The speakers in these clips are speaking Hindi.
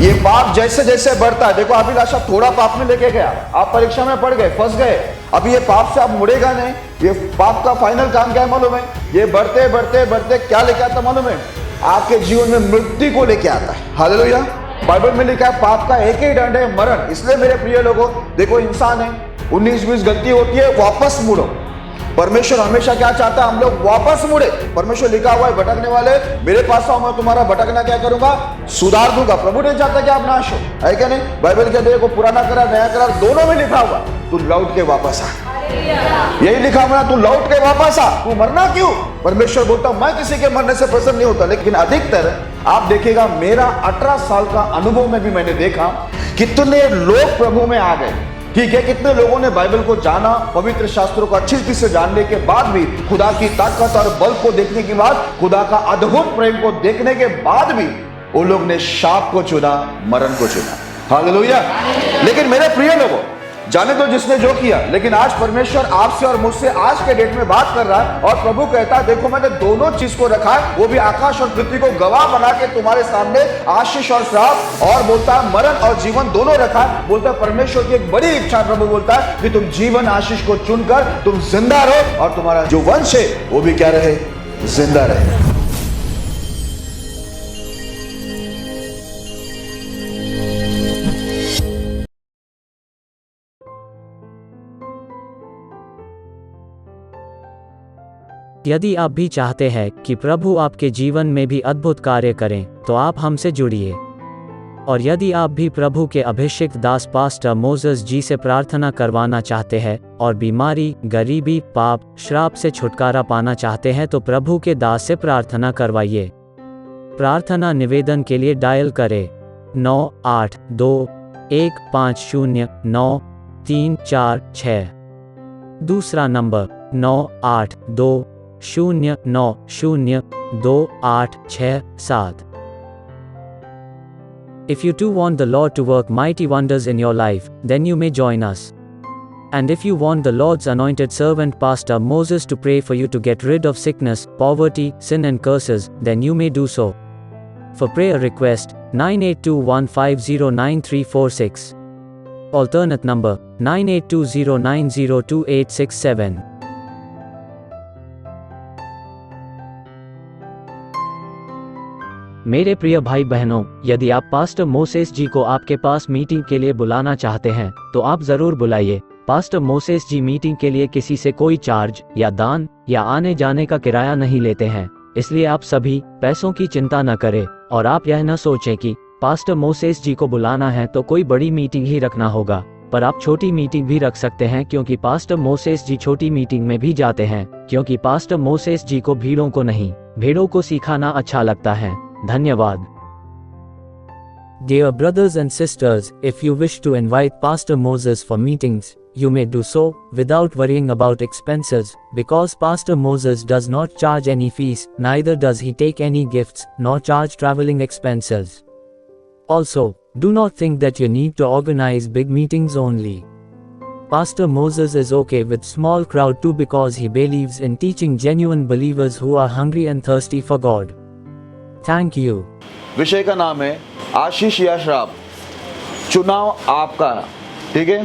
ये पाप जैसे जैसे बढ़ता है, देखो अभिलाषा थोड़ा पाप में लेके गया, आप परीक्षा में पढ़ गए, फंस गए, अभी ये पाप से आप मुड़ेगा नहीं। ये पाप का फाइनल काम क्या है मालूम है? ये बढ़ते बढ़ते बढ़ते क्या लेके आता मालूम है? आपके जीवन में मृत्यु को लेके आता है। हालेलुया। बाइबल में लिखा है पाप का एक ही दंड है, मरण। इसलिए मेरे प्रिय लोगों, देखो इंसान है, 19-20 गलती होती है, वापस मुड़ो। परमेश्वर हमेशा क्या चाहता है? हम लोग वापस मुड़े। परमेश्वर लिखा हुआ है, भटकने वाले मेरे पास आओ, मैं तुम्हारा भटकना क्या करूंगा? सुधार दूंगा। प्रभु नहीं चाहता कि आप नाश हो, है क्या नहीं? बाइबल कहते हैं को पुराना करा नया करा दोनों में लिखा हुआ, तू लौट के वापस आ। यही लिखा हुआ, तू लौट के वापस आ। तू मरना क्यों? परमेश्वर बोलता मैं किसी के मरने से प्रसन्न नहीं होता, लेकिन अधिकतर आप देखिएगा, मेरा 18 साल का अनुभव में भी मैंने देखा कितने लोग प्रभु में आ गए। ठीक है, कितने लोगों ने बाइबल को जाना, पवित्र शास्त्रों को अच्छी तरह से जानने के बाद भी, खुदा की ताकत और बल को देखने के बाद, खुदा का अद्भुत प्रेम को देखने के बाद भी वो लोग ने शाप को चुना, मरण को चुना। हालेलुया। लेकिन मेरे प्रिय लोगों, जाने तो जिसने जो किया, लेकिन आज परमेश्वर आपसे और मुझसे आज के डेट में बात कर रहा है, और प्रभु कहता है देखो मैंने दोनों चीज को रखा है, वो भी आकाश और पृथ्वी को गवाह बना के तुम्हारे सामने, आशीष और श्राप, और बोलता है मरण और जीवन दोनों रखा है। बोलता है परमेश्वर की एक बड़ी इच्छा, प्रभु बोलता है कि तुम जीवन आशीष को चुनकर तुम जिंदा रहो, और तुम्हारा जो वंश है वो भी क्या रहे? जिंदा रहे। यदि आप भी चाहते हैं कि प्रभु आपके जीवन में भी अद्भुत कार्य करें, तो आप हमसे जुड़िए। और यदि आप भी प्रभु के अभिषिक्त दास पास्टर मोसेस जी से प्रार्थना करवाना चाहते हैं और बीमारी, गरीबी, पाप, श्राप से छुटकारा पाना चाहते हैं, तो प्रभु के दास से प्रार्थना करवाइए। प्रार्थना निवेदन के लिए डायल करें 982-150-9346। दूसरा number 982-090-2867। If you too want the Lord to work mighty wonders in your life, then you may join us. And if you want the Lord's anointed servant Pastor Moses to pray for you to get rid of sickness, poverty, sin and curses, then you may do so. For prayer request, 9821509346. Alternate number, 9820902867. मेरे प्रिय भाई बहनों, यदि आप पास्टर मोसेस जी को आपके पास मीटिंग के लिए बुलाना चाहते हैं, तो आप जरूर बुलाइए। पास्टर मोसेस जी मीटिंग के लिए किसी से कोई चार्ज या दान या आने जाने का किराया नहीं लेते हैं, इसलिए आप सभी पैसों की चिंता न करें, और आप यह न सोचें कि पास्टर मोसेस जी को बुलाना है तो कोई बड़ी मीटिंग ही रखना होगा। पर आप छोटी मीटिंग भी रख सकते हैं, क्योंकि पास्टर मोसेस जी छोटी मीटिंग में भी जाते हैं, क्योंकि पास्टर मोसेस जी को भीड़ों को नहीं, भेड़ों को सिखाना अच्छा लगता है। धन्यवाद। Dear brothers and sisters, if you wish to invite Pastor Moses for meetings, you may do so without worrying about expenses, because Pastor Moses does not charge any fees, neither does he take any gifts, nor charge traveling expenses. Also, do not think that you need to organize big meetings only. Pastor Moses is okay with small crowd too, because he believes in teaching genuine believers who are hungry and thirsty for God. Thank you. विषय का नाम है आशीष या श्राप। चुनाव आपका, ठीक है?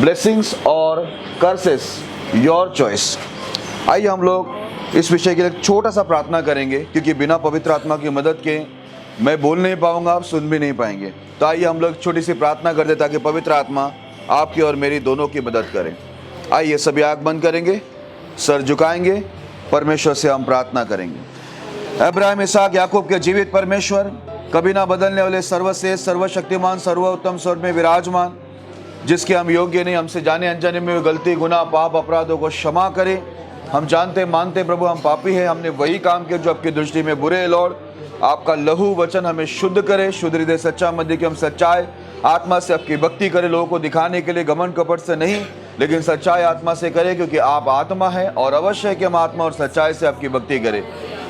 ब्लेसिंग्स और कर्सेस, योर चॉइस। आइए हम लोग इस विषय के लिए छोटा सा प्रार्थना करेंगे, क्योंकि बिना पवित्र आत्मा की मदद के मैं बोल नहीं पाऊंगा, आप सुन भी नहीं पाएंगे। तो आइए हम लोग छोटी सी प्रार्थना कर दे, ताकि पवित्र आत्मा आपकी और मेरी दोनों की मदद करें। आइए सभी आंख बंद करेंगे, सर झुकाएंगे, परमेश्वर से हम प्रार्थना करेंगे। अब्राहम, इसहाक, याकूब के जीवित परमेश्वर, कभी ना बदलने वाले, सर्वश्रेष्ठ, सर्वशक्तिमान, सर्वोत्तम स्वर्ग में विराजमान, जिसके हम योग्य नहीं, हमसे जाने अनजाने में गलती, गुनाह, पाप, अपराधों को क्षमा करें। हम जानते मानते प्रभु हम पापी हैं, हमने वही काम किया जो आपकी दृष्टि में बुरे हैं। लॉर्ड, आपका लहू वचन हमें शुद्ध करे, शुद्ध हृदय सच्चा मन दे कि हम सच्चाई आत्मा से आपकी भक्ति करें, लोगों को दिखाने के लिए, घमंड कपट से नहीं, लेकिन सच्चाई आत्मा से करें, क्योंकि आप आत्मा है, और अवश्य है कि हम आत्मा और सच्चाई से आपकी भक्ति करें।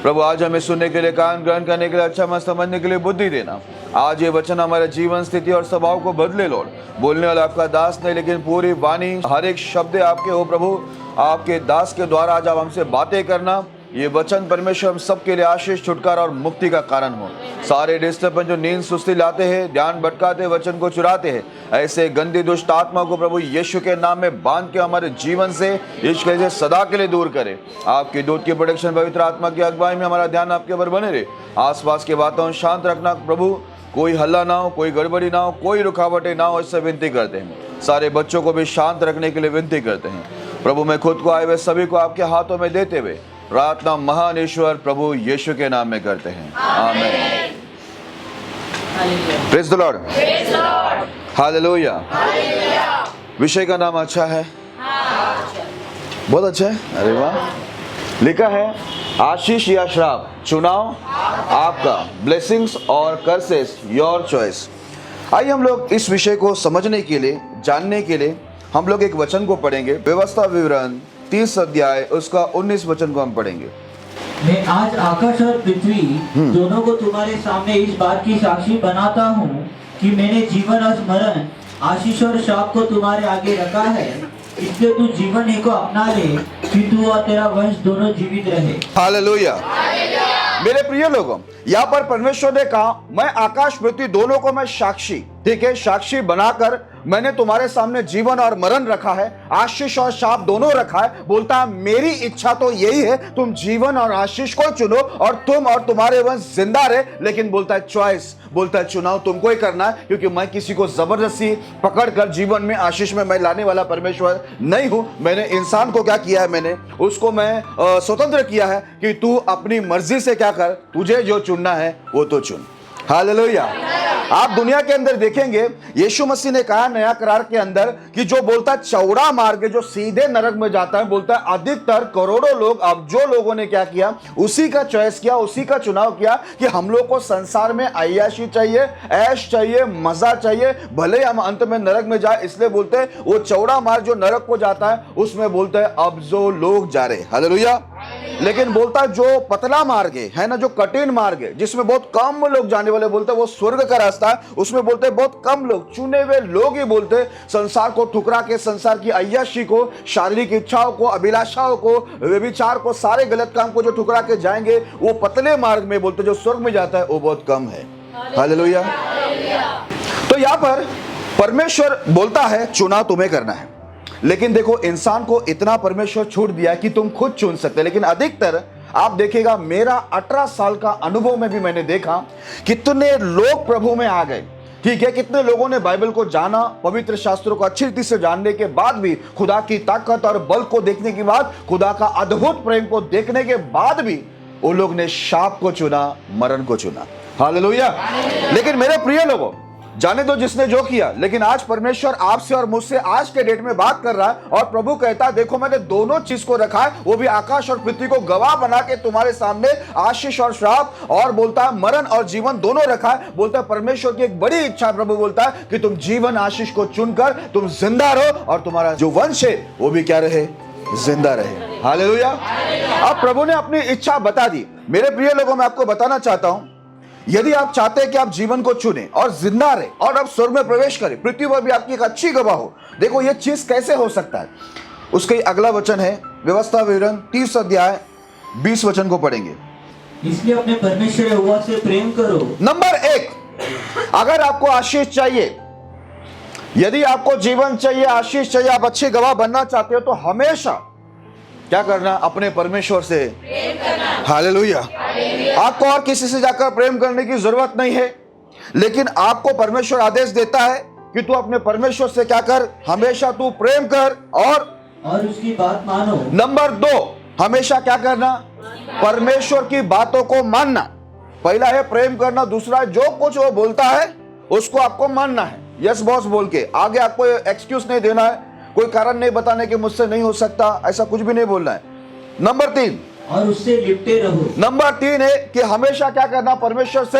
प्रभु, आज हमें सुनने के लिए, कान ग्रहण करने के लिए, अच्छा मन समझने के लिए बुद्धि देना। आज ये वचन हमारे जीवन, स्थिति और स्वभाव को बदले। लॉर्ड, बोलने वाला आपका दास नहीं, लेकिन पूरी वाणी, हर एक शब्द आपके हो प्रभु। आपके दास के द्वारा आज आप हमसे बातें करना, ये वचन परमेश्वर हम सबके लिए आशीष, छुटकारा और मुक्ति का कारण हो। सारे डिस्टर्बेंस जो नींद सुस्ती लाते हैं, ध्यान भटकाते, वचन को चुराते हैं, ऐसे गंदी दुष्ट आत्मा को प्रभु यीशु के नाम में बांध के हमारे जीवन से इश्क से सदा के लिए दूर करे। आपकी दूत की प्रोटेक्शन, पवित्र आत्मा की अगुवाई में हमारा ध्यान आपके ऊपर बने रहे। आसपास के वातावरण शांत रखना प्रभु, कोई हल्ला ना हो, कोई गड़बड़ी ना हो, कोई रुकावटें ना हो, इससे विनती करते हैं। सारे बच्चों को भी शांत रखने के लिए विनती करते हैं प्रभु। मैं खुद को आए हुए सभी को आपके हाथों में देते हुए प्रार्थना महान ईश्वर प्रभु यीशु के नाम में करते हैं, आमीन। Praise the Lord, hallelujah. विषय का नाम अच्छा है, बहुत अच्छा है, अरे वाह। लिखा है आशीष या श्राप, चुनाव आपका, ब्लेसिंग्स और कर्सेस योर चॉइस। आइए हम लोग इस विषय को समझने के लिए, जानने के लिए हम लोग एक वचन को पढ़ेंगे। व्यवस्था विवरण 30 अध्याय उसका 19 वचन को हम पढ़ेंगे। मैं आज आकाश और पृथ्वी दोनों को तुम्हारे सामने इस बात की साक्षी बनाता हूँ कि मैंने जीवन और मरण, आशीष और श्राप को तुम्हारे आगे रखा है। इसलिए तू जीवन ही को अपना ले कि तू और तेरा वंश दोनों जीवित रहे। हालेलुया। मेरे प्रिय लोगों, यहाँ पर परमेश्वर ने कहा मैं आकाश पृथ्वी दोनों को मैं साक्षी, ठीक है, साक्षी बनाकर मैंने तुम्हारे सामने जीवन और मरण रखा है, आशीष और शाप दोनों रखा है। बोलता है मेरी इच्छा तो यही है तुम जीवन और आशीष को चुनो और तुम और तुम्हारे वंश जिंदा रहे। लेकिन बोलता है चॉइस, बोलता है चुनाव तुमको ही करना है, क्योंकि मैं किसी को जबरदस्ती पकड़कर जीवन में आशीष में मैं लाने वाला परमेश्वर नहीं हूं। मैंने इंसान को क्या किया है, मैंने उसको मैं स्वतंत्र किया है कि तू अपनी मर्जी से क्या कर, तुझे जो चुनना है वो तो चुन। हालेलुया। आप दुनिया के अंदर देखेंगे यीशु मसीह ने कहा नया करार के अंदर कि जो बोलता है चौड़ा मार्ग जो सीधे नरक में जाता है, बोलता है अधिकतर करोड़ों लोग, अब जो लोगों ने क्या किया, उसी का चॉइस किया, उसी का चुनाव किया कि हम लोग को संसार में अय्याशी चाहिए, ऐश चाहिए, मजा चाहिए, भले हम अंत में नरक में जाए। इसलिए बोलते हैं वो चौड़ा मार्ग जो नरक को जाता है उसमें बोलते हैं अब जो लोग जा रहे। हालेलुया। लेकिन बोलता है जो पतला मार्ग है ना, जो कठिन मार्ग है जिसमें बहुत कम लोग जाने वाले, बोलते हैं वो स्वर्ग का रास्ता है, उसमें बोलते हैं बहुत कम लोग, चुने हुए लोग ही बोलते हैं संसार को ठुकरा के, संसार की अय्याशी को, शारीरिक इच्छाओं को, अभिलाषाओं को, व्यभिचार को, सारे गलत काम को जो ठुकरा के जाएंगे, वो पतले मार्ग में बोलते जो स्वर्ग में जाता है वो बहुत कम है। हालेलुया। तो यहां पर परमेश्वर बोलता है चुनाव तुम्हें करना है। लेकिन देखो इंसान को इतना परमेश्वर छूट दिया कि तुम खुद चुन सकते। लेकिन अधिकतर आप देखेगा, मेरा 18 साल का अनुभव में भी मैंने देखा कितने लोग प्रभु में आ गए, ठीक है, कितने लोगों ने बाइबल को जाना, पवित्र शास्त्रों को अच्छी रीति से जानने के बाद भी, खुदा की ताकत और बल को देखने के बाद, खुदा का अद्भुत प्रेम को देखने के बाद भी वो लोग ने शाप को चुना, मरण को चुना। हालेलुया। लेकिन मेरे प्रिय लोगों, जाने दो जिसने जो किया, लेकिन आज परमेश्वर आपसे और मुझसे आज के डेट में बात कर रहा है और प्रभु कहता है देखो मैंने दोनों चीज को रखा है, वो भी आकाश और पृथ्वी को गवाह बना के तुम्हारे सामने, आशीष और श्राप, और बोलता है मरण और जीवन दोनों रखा है। बोलता है परमेश्वर की एक बड़ी इच्छा, प्रभु बोलता है कि तुम जीवन आशीष को चुनकर तुम जिंदा रहो और तुम्हारा जो वंश है वो भी क्या रहे, जिंदा रहे। हालेलुया। अब प्रभु ने अपनी इच्छा बता दी। मेरे प्रिय लोगों, मैं आपको बताना चाहता हूं, यदि आप चाहते हैं कि आप जीवन को चुने और जिंदा रहे और आप स्वर्ग में प्रवेश करें, पृथ्वी पर भी आपकी एक अच्छी गवाह हो, देखो ये चीज कैसे हो सकता है। उसका अगला वचन है व्यवस्था विवरण 30 अध्याय 20 वचन को पढ़ेंगे। इसलिए अपने परमेश्वर यहोवा से प्रेम करो। नंबर 1, अगर आपको आशीष चाहिए, यदि आपको जीवन चाहिए, आशीष चाहिए, आप अच्छी गवाह बनना चाहते हो, तो हमेशा क्या करना, अपने परमेश्वर से प्रेम करना। हालेलुया। आपको और किसी से जाकर प्रेम करने की जरूरत नहीं है, लेकिन आपको परमेश्वर आदेश देता है कि तू अपने परमेश्वर से क्या कर, हमेशा तू प्रेम कर और उसकी बात मानो। नंबर 2, हमेशा क्या करना, परमेश्वर की बातों को मानना। पहला है प्रेम करना, दूसरा है जो कुछ वो बोलता है उसको आपको मानना है। यस बॉस बोल के आगे आपको एक्सक्यूज नहीं देना है, कोई कारण नहीं बताने के मुझसे नहीं हो सकता, ऐसा कुछ भी नहीं बोलना है। नंबर 3, और उससे लिपटे रहो। नंबर 3 है कि हमेशा क्या करना, परमेश्वर से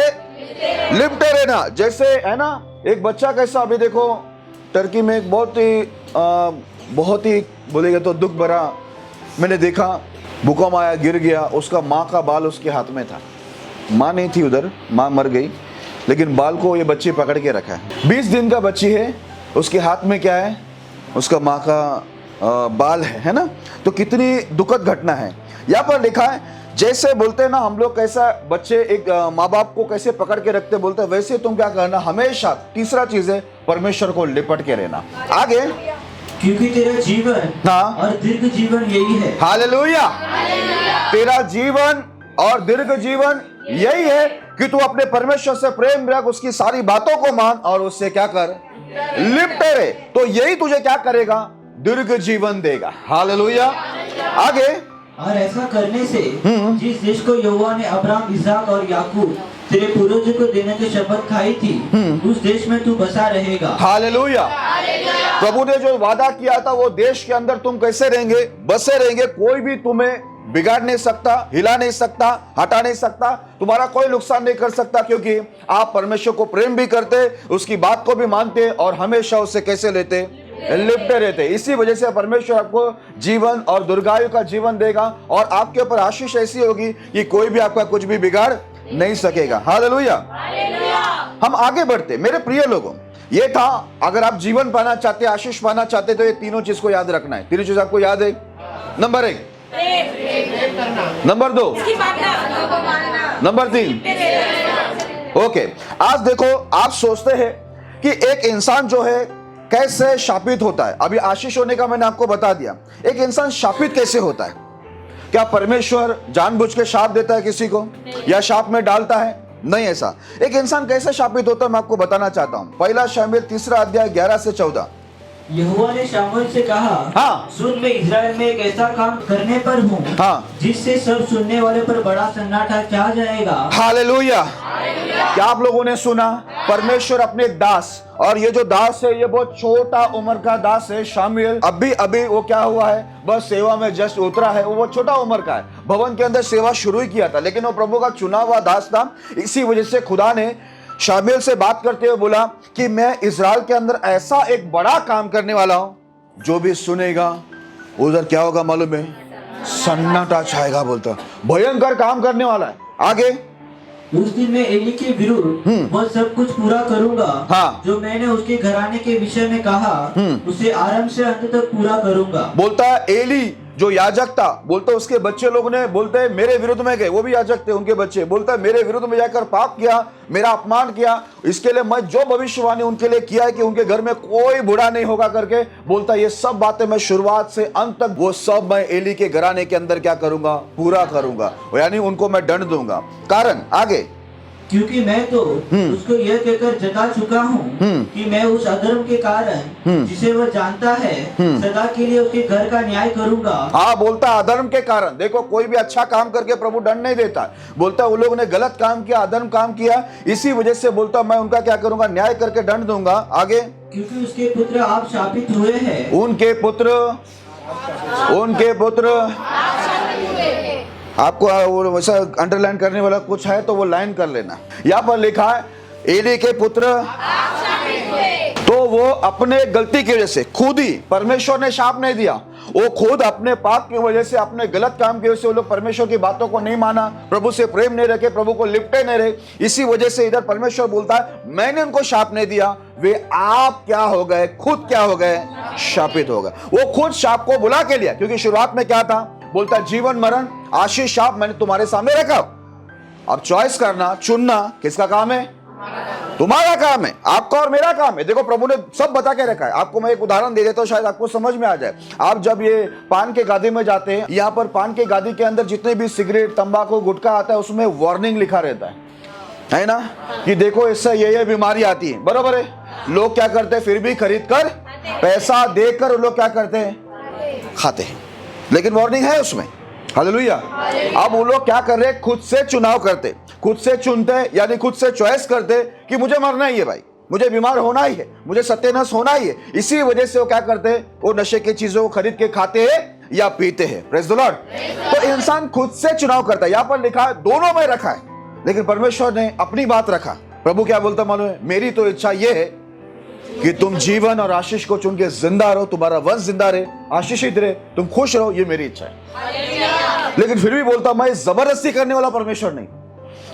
लिपटे रहना। जैसे है ना, एक बच्चा कैसा, अभी देखो टर्की में एक बहुत ही बोलेगा तो दुख भरा मैंने देखा, भूकंप आया, गिर गया, उसका माँ का बाल उसके हाथ में था, माँ नहीं थी उधर, माँ मर गई, लेकिन बाल को ये बच्ची पकड़ के रखा है। 20 दिन का बच्ची है, उसके हाथ में क्या है, उसका माँ का बाल है ना। तो कितनी दुखद घटना है। यहाँ पर लिखा है जैसे बोलते हैं ना हम लोग, कैसा बच्चे एक माँ बाप को कैसे पकड़ के रखते बोलते हैं, वैसे तुम क्या करना, हमेशा तीसरा चीज है परमेश्वर को लिपट के रहना। आगे, क्योंकि तेरा जीवन हाँ। और दीर्घ जीवन यही है। हालेलुया। तेरा जीवन और दीर्घ जीवन यही है कि तू अपने परमेश्वर से प्रेम रख, उसकी सारी बातों को मान और उससे क्या कर, लिपटे रहे। तो यही तुझे क्या करेगा, दीर्घ जीवन देगा। हालेलुया। आगे, और ऐसा करने से जिस देश को यहोवा ने अब्राहम, इसहाक और याकूब तेरे पूर्वजों को देने की शपथ खाई थी, उस देश में तू बसा रहेगा। हालेलुया। प्रभु ने जो वादा किया था वो देश के अंदर तुम कैसे रहेंगे, बसे रहेंगे। कोई भी तुम्हें बिगाड़ नहीं सकता, हिला नहीं सकता, हटा नहीं सकता, तुम्हारा कोई नुकसान नहीं कर सकता, क्योंकि आप परमेश्वर को प्रेम भी करते, उसकी बात को भी मानते और हमेशा उससे कैसे लेते, लिपटे रहते। इसी वजह से परमेश्वर आपको जीवन और दीर्घायु का जीवन देगा और आपके ऊपर आशीष ऐसी होगी कि कोई भी आपका कुछ भी बिगाड़ नहीं सकेगा। हालेलुया। हम आगे बढ़ते मेरे प्रिय लोगों, ये था, अगर आप जीवन पाना चाहते, आशीष पाना चाहते, तो ये तीनों चीज को याद रखना है। तीनों चीज आपको याद है। Number 1, number 2, number 3। ओके, आज देखो, आप सोचते हैं कि एक इंसान जो है कैसे शापित होता है। अभी आशीष होने का मैंने आपको बता दिया। एक इंसान शापित कैसे होता है? क्या परमेश्वर जानबूझ के शाप देता है किसी को या शाप में डालता है? नहीं, ऐसा। एक इंसान कैसे शापित होता है मैं आपको बताना चाहता हूं। पहला शमूएल 3 अध्याय 11 से 14। यहोवा ने शामुएल से कहा, हाँ। सुन, मैं इज़राइल में एक ऐसा काम करने पर हूँ, हाँ। जिससे सब सुनने वाले पर बड़ा सन्नाटा छा जाएगा। हालेलुया। क्या आप लोगों ने सुना? परमेश्वर अपने दास, और ये जो दास है ये बहुत छोटा उम्र का दास है, शामुएल। अभी अभी वो क्या हुआ है, बस सेवा में जस्ट उतरा है। वो बहुत छोटा उम्र का है, भवन के अंदर सेवा शुरू ही किया था, लेकिन वो प्रभु का चुना हुआ दास था। इसी वजह से खुदा ने शामुएल से बात करते हुए बोला कि मैं इज़राइल के अंदर ऐसा एक बड़ा काम करने वाला हूं, जो भी सुनेगा उधर क्या होगा मालूम है, सन्नाटा छाएगा। बोलता भयंकर काम करने वाला है। आगे, उस दिन मैं एली के विरुद्ध वह सब कुछ पूरा करूंगा, हाँ। जो मैंने उसके घराने के विषय में कहा, उसे आरंभ से अंत तक पूरा करूंगा। बोलता है एली जो याजक था, बोलता उसके बच्चे लोग ने, बोलते हैं मेरे विरुद्ध में गए, वो भी याजक थे, उनके बच्चे, बोलता है मेरे विरुद्ध में जाकर पाप किया, मेरा अपमान किया, इसके लिए मैं जो भविष्यवाणी उनके लिए किया है कि उनके घर में कोई बुरा नहीं होगा करके, बोलता है ये सब बातें मैं शुरुआत से अंत तक वो सब मैं एली के घराने के अंदर क्या करूंगा, पूरा करूंगा, यानी उनको मैं दंड दूंगा। कारण, आगे, क्योंकि मैं तो उसको यह कहकर जता चुका हूँ कि मैं उस अधर्म के कारण जिसे वह जानता है सदा के लिए उसके घर का न्याय करूंगा। हाँ, बोलता अधर्म के कारण। देखो, कोई भी अच्छा काम करके प्रभु दंड नहीं देता, बोलता वो लोग ने गलत काम किया, अधर्म काम किया, इसी वजह से बोलता मैं उनका क्या करूंगा, न्याय करके दंड दूंगा। आगे, क्योंकि उसके पुत्र आप शापित हुए हैं। उनके पुत्र आपको वो वैसा अंडरलाइन करने वाला कुछ है तो वो लाइन कर लेना। यहाँ पर लिखा है एली के पुत्र, तो वो अपने गलती की वजह से खुद ही, परमेश्वर ने शाप नहीं दिया, वो खुद अपने पाप की वजह से, अपने गलत काम की वजह से वो लोग परमेश्वर की बातों को नहीं माना, प्रभु से प्रेम नहीं रखे, प्रभु को लिपटे नहीं रहे। इसी वजह से इधर परमेश्वर बोलता है मैंने उनको शाप नहीं दिया, वे आप क्या हो गए, खुद क्या हो गए, शापित हो गए। वो खुद शाप को बुला के लिया, क्योंकि शुरुआत में क्या था, बोलता जीवन मरण आशीष शाप मैंने तुम्हारे सामने रखा। अब चॉइस करना, चुनना किसका काम है, तुम्हारा काम है, आपका और मेरा काम है। देखो, प्रभु ने सब बता के रखा है। आपको मैं एक उदाहरण दे देता हूं, शायद आपको समझ में आ जाए। आप जब ये पान के गादी में जाते हैं, यहाँ पर पान के गादी के अंदर जितने भी सिगरेट, तंबाकू, गुटखा आता है, उसमें वार्निंग लिखा रहता है ना, कि देखो इससे ये बीमारी आती है। बरोबर है। लोग क्या करते हैं, फिर भी खरीद कर, पैसा देकर लोग क्या करते हैं, खाते हैं, लेकिन वार्निंग है उसमें। हालेलुया। अब वो लोग क्या कर रहे हैं, खुद से चुनाव करते, खुद से चुनते, यानी खुद से चॉइस करते कि मुझे मरना ही है भाई, मुझे बीमार होना ही है, मुझे सत्यानाश होना ही है। इसी वजह से वो क्या करते हैं, वो नशे की चीजों को खरीद के खाते हैं या पीते हैं। Praise the Lord. तो इंसान खुद से चुनाव करता है। यहाँ पर लिखा है दोनों में रखा है, लेकिन परमेश्वर ने अपनी बात रखा। प्रभु क्या बोलता मालूम है, मेरी तो इच्छा यह है कि तुम जीवन और आशीष को चुन के जिंदा रहो, तुम्हारा वंश जिंदा रहे, आशीषित रहे, तुम खुश रहो, ये मेरी इच्छा है। लेकिन फिर भी बोलता मैं जबरदस्ती करने वाला परमेश्वर नहीं,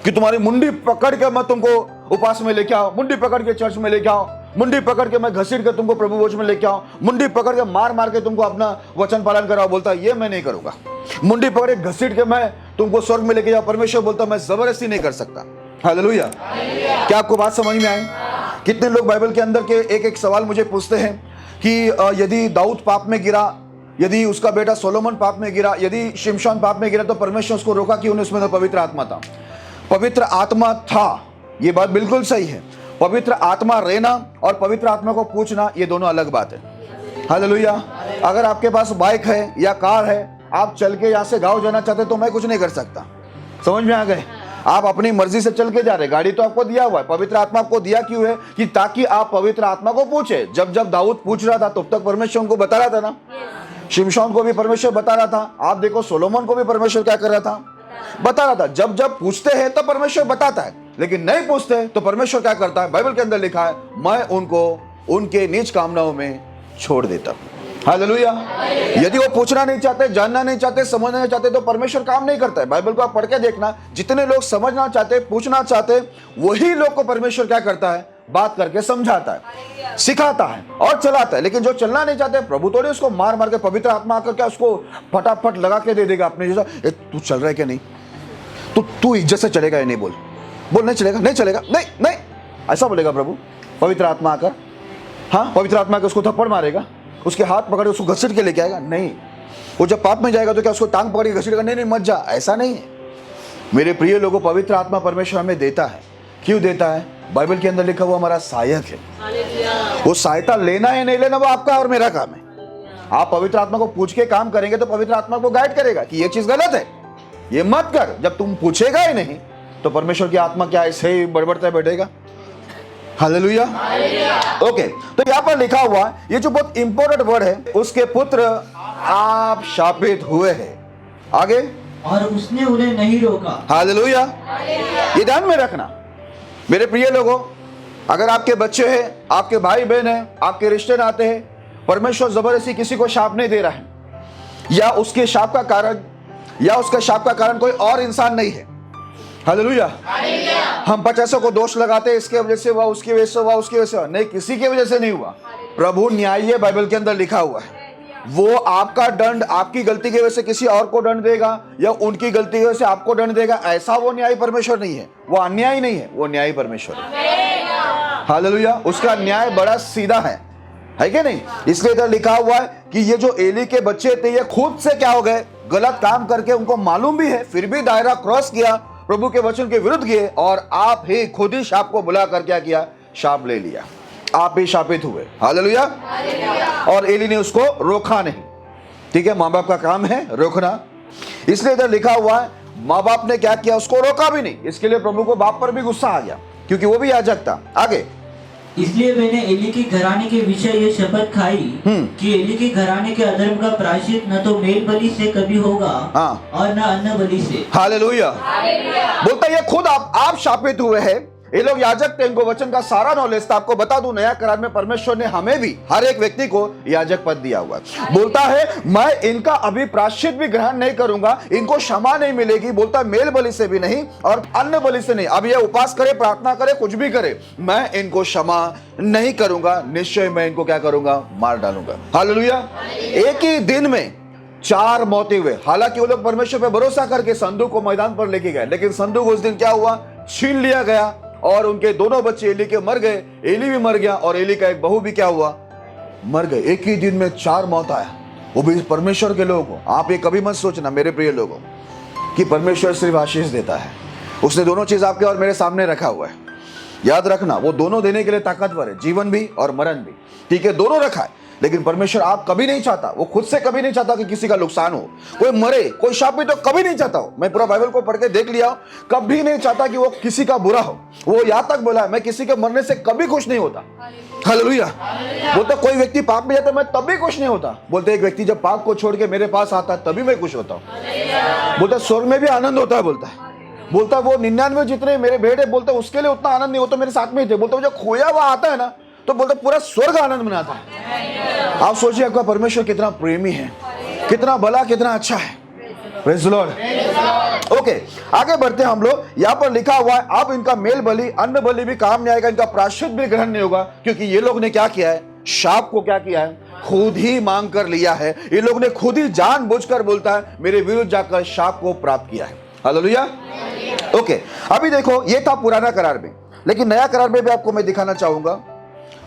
कि तुम्हारी मुंडी पकड़ के मैं तुमको उपास में लेके आओ, मुंडी पकड़ के चर्च में लेके आओ, मुंडी पकड़ के मैं घसीट के तुमको प्रभु भोज में लेके आओ, मुंडी पकड़ के मार मार के तुमको अपना वचन पालन कराओ। बोलता ये मैं नहीं करूंगा। मुंडी पकड़ के घसीट के मैं तुमको स्वर्ग में लेके जाओ, परमेश्वर बोलता मैं जबरदस्ती नहीं कर सकता। हालेलुया। क्या आपको बात समझ में आई? कितने लोग बाइबल के अंदर के एक एक सवाल मुझे पूछते हैं कि यदि दाऊद पाप में गिरा, यदि उसका बेटा सोलोमन पाप में गिरा, यदि शिमशोन पाप में गिरा, तो परमेश्वर उसको रोका क्यों नहीं? उसमें तो पवित्र आत्मा था। पवित्र आत्मा था, ये बात बिल्कुल सही है। पवित्र आत्मा रहना और पवित्र आत्मा को पूछना, ये दोनों अलग बात है। हालेलुया। अगर आपके पास बाइक है या कार है, आप चल के यहाँ से गांव जाना चाहते तो मैं कुछ नहीं कर सकता। समझ में आ गए? आप अपनी मर्जी से चल के जा रहे, गाड़ी तो आपको दिया हुआ है। पवित्र आत्मा आपको दिया क्यों है? कि ताकि आप पवित्र आत्मा को पूछे। जब जब दाऊद पूछ रहा था तब तक परमेश्वर उनको बता रहा था ना। शिमशोन को भी परमेश्वर बता रहा था। आप देखो सोलोमन को भी परमेश्वर क्या कर रहा था? बता रहा था। जब जब पूछते हैं तो परमेश्वर बताता है, लेकिन नहीं पूछते तो परमेश्वर क्या करता है? बाइबल के अंदर लिखा है, मैं उनको उनके नीच कामनाओं में छोड़ देता हूं। हालेलुया। यदि वो पूछना नहीं चाहते, जानना नहीं चाहते, समझना नहीं चाहते, तो परमेश्वर काम नहीं करता है। बाइबल को आप पढ़ के देखना, जितने लोग समझना चाहते, पूछना चाहते, वही लोग को परमेश्वर क्या करता है? बात करके समझाता है, सिखाता है और चलाता है। लेकिन जो चलना नहीं चाहते, प्रभु थोड़ी उसको मार मार के, पवित्र आत्मा आकर क्या उसको फटाफट लगा के दे देगा अपने जैसा। तू चल रहा है क्या? नहीं, तू इज्जत से चलेगा या नहीं? बोल नहीं चलेगा, नहीं चलेगा, नहीं नहीं, ऐसा बोलेगा प्रभु। पवित्र आत्मा आकर, हाँ, पवित्र आत्मा आकर उसको थप्पड़ मारेगा, उसके हाथ पकड़ उसको घसीट के लेके आएगा? नहीं। वो जब पाप में जाएगा तो क्या उसको टांग पकड़ के घसीटेगा? नहीं नहीं, मत जा, ऐसा नहीं है। मेरे प्रिय लोगों, पवित्र आत्मा परमेश्वर हमें देता है। क्यों देता है? बाइबल के अंदर लिखा हुआ हमारा सहायक है। वो सहायता लेना है नहीं लेना, वो आपका और मेरा काम है। आप पवित्र आत्मा को पूछ के काम करेंगे तो पवित्र आत्मा को गाइड करेगा कि ये चीज गलत है, ये मत कर। जब तुम पूछेगा ही नहीं तो परमेश्वर की आत्मा क्या ऐसे ही बड़बड़ता बैठेगा? हालेलुया। ओके, तो यहां पर लिखा हुआ, ये जो बहुत इंपॉर्टेंट वर्ड है, उसके पुत्र आप शापित हुए हैं। आगे, और उसने उन्हें नहीं रोका। हालेलुया। ये ध्यान में रखना मेरे प्रिय लोगों। अगर आपके बच्चे हैं, आपके भाई बहन हैं, आपके रिश्ते नाते हैं, परमेश्वर जबरदस्ती किसी को शाप नहीं दे रहा है, या उसके शाप का कारण कोई और इंसान नहीं है। हालेलुया। हम 50 को दोष लगाते हैं, इसके वजह से हुआ, उसकी वजह से हुआ, उसकी वजह से हुआ। नहीं, किसी की वजह से नहीं हुआ। प्रभु न्यायी है, बाइबल के अंदर लिखा हुआ है। वो आपका दंड आपकी गलती की वजह से किसी और को दंड देगा, या उनकी गलती की वजह से आपको दंड देगा, ऐसा वो न्यायी परमेश्वर नहीं है। वो अन्यायी नहीं है, वो न्यायी परमेश्वर है। हालेलुया। उसका न्याय बड़ा सीधा है कि नहीं? इसलिए इधर लिखा हुआ है कि ये जो एली के बच्चे थे, ये खुद से क्या हो गए? गलत काम करके, उनको मालूम भी है, फिर भी दायरा क्रॉस किया, प्रभु के वचन के विरुद्ध किए, और आप ही खुद ही शाप को बुलाकर क्या किया? शाप ले लिया। आप ही शापित हुए। हालेलुया। और एली ने उसको रोका नहीं। ठीक है, माँ बाप का काम है रोकना। इसलिए इधर लिखा हुआ है, माँ बाप ने क्या किया? उसको रोका भी नहीं। इसके लिए प्रभु को बाप पर भी गुस्सा आ गया, क्योंकि वो भी याजक था। आगे, इसलिए मैंने एली के घराने के विषय ये शपथ खाई कि एली के घराने के अधर्म का प्रायश्चित न तो मेल बलि से कभी होगा, हाँ, और न अन्न बलि से। हालेलुया। बोलता ये खुद आप शापित हुए हैं। ये लोग याजक थे, इनको वचन का सारा नॉलेज था। आपको बता दूं, नया करार में परमेश्वर ने हमें भी, हर एक व्यक्ति को याजक पद दिया हुआ है। बोलता है मैं इनका अभी प्रायश्चित भी ग्रहण नहीं करूंगा, इनको क्षमा नहीं मिलेगी। बोलता है मेल बलि से भी नहीं और अन्न बलि से नहीं। अब ये उपास करे, प्रार्थना करे, कुछ भी करे, मैं इनको क्षमा नहीं करूंगा। निश्चय मैं इनको क्या करूंगा? मार डालूंगा। हालेलुया। एक ही दिन में 4 मौतें हुए। हालांकि वो लोग परमेश्वर पे भरोसा करके संदूक को मैदान पर लेके गए, लेकिन संदूक उस दिन क्या हुआ? छीन लिया गया, और उनके दोनों बच्चे एली के मर गए। एली भी मर गया, और एली का एक बहू भी क्या हुआ? मर गए। एक ही दिन में 4 मौत आया, वो भी परमेश्वर के लोगों को। आप ये कभी मत सोचना मेरे प्रिय लोगों कि परमेश्वर सिर्फ आशीष देता है। उसने दोनों चीज आपके और मेरे सामने रखा हुआ है। याद रखना, वो दोनों देने के लिए ताकतवर है, जीवन भी और मरण भी। ठीक है, दोनों रखा है। लेकिन परमेश्वर आप कभी नहीं चाहता, वो खुद से कभी नहीं चाहता कि किसी का नुकसान हो, कोई मरे, कोई शापित हो, कभी नहीं चाहता हो। मैं पूरा बाइबल को पढ़ के देख लिया, कभी नहीं चाहता कि वो किसी का बुरा हो। वो यहां तक बोला, मैं किसी के मरने से कभी खुश नहीं होता। हालेलुया। बोलता कोई व्यक्ति पाप में जाता मैं तब भी खुश नहीं होता। बोलते एक व्यक्ति जब पाप को छोड़ के मेरे पास आता तभी मैं खुश होता हूँ। बोलता स्वर्ग में भी आनंद होता है। बोलता वो 99 जितने मेरे भेड़ है, बोलते उसके लिए उतना आनंद नहीं होता, मेरे साथ में ही थे। बोलता जो खोया हुआ आता है ना, तो बोलते पूरा स्वर्ग आनंद मनाता है। आप सोचिए आपका परमेश्वर कितना प्रेमी है, कितना भला, कितना अच्छा है। Praise the Lord. ओके, आगे बढ़ते हैं हम लोग। यहाँ पर लिखा हुआ है अब इनका मेल बलि, अन्न बलि भी काम नहीं आएगा, इनका प्रायश्चित भी ग्रहण नहीं होगा, क्योंकि ये लोग ने क्या किया है? शाप को क्या किया है? खुद ही मांग कर लिया है। ये लोग ने खुद ही जानबूझकर बोलता है मेरे विरुद्ध जाकर शाप को प्राप्त किया है। हालेलुया। ओके, अभी देखो ये था पुराना करार में, लेकिन नया करार में भी आपको मैं दिखाना चाहूंगा।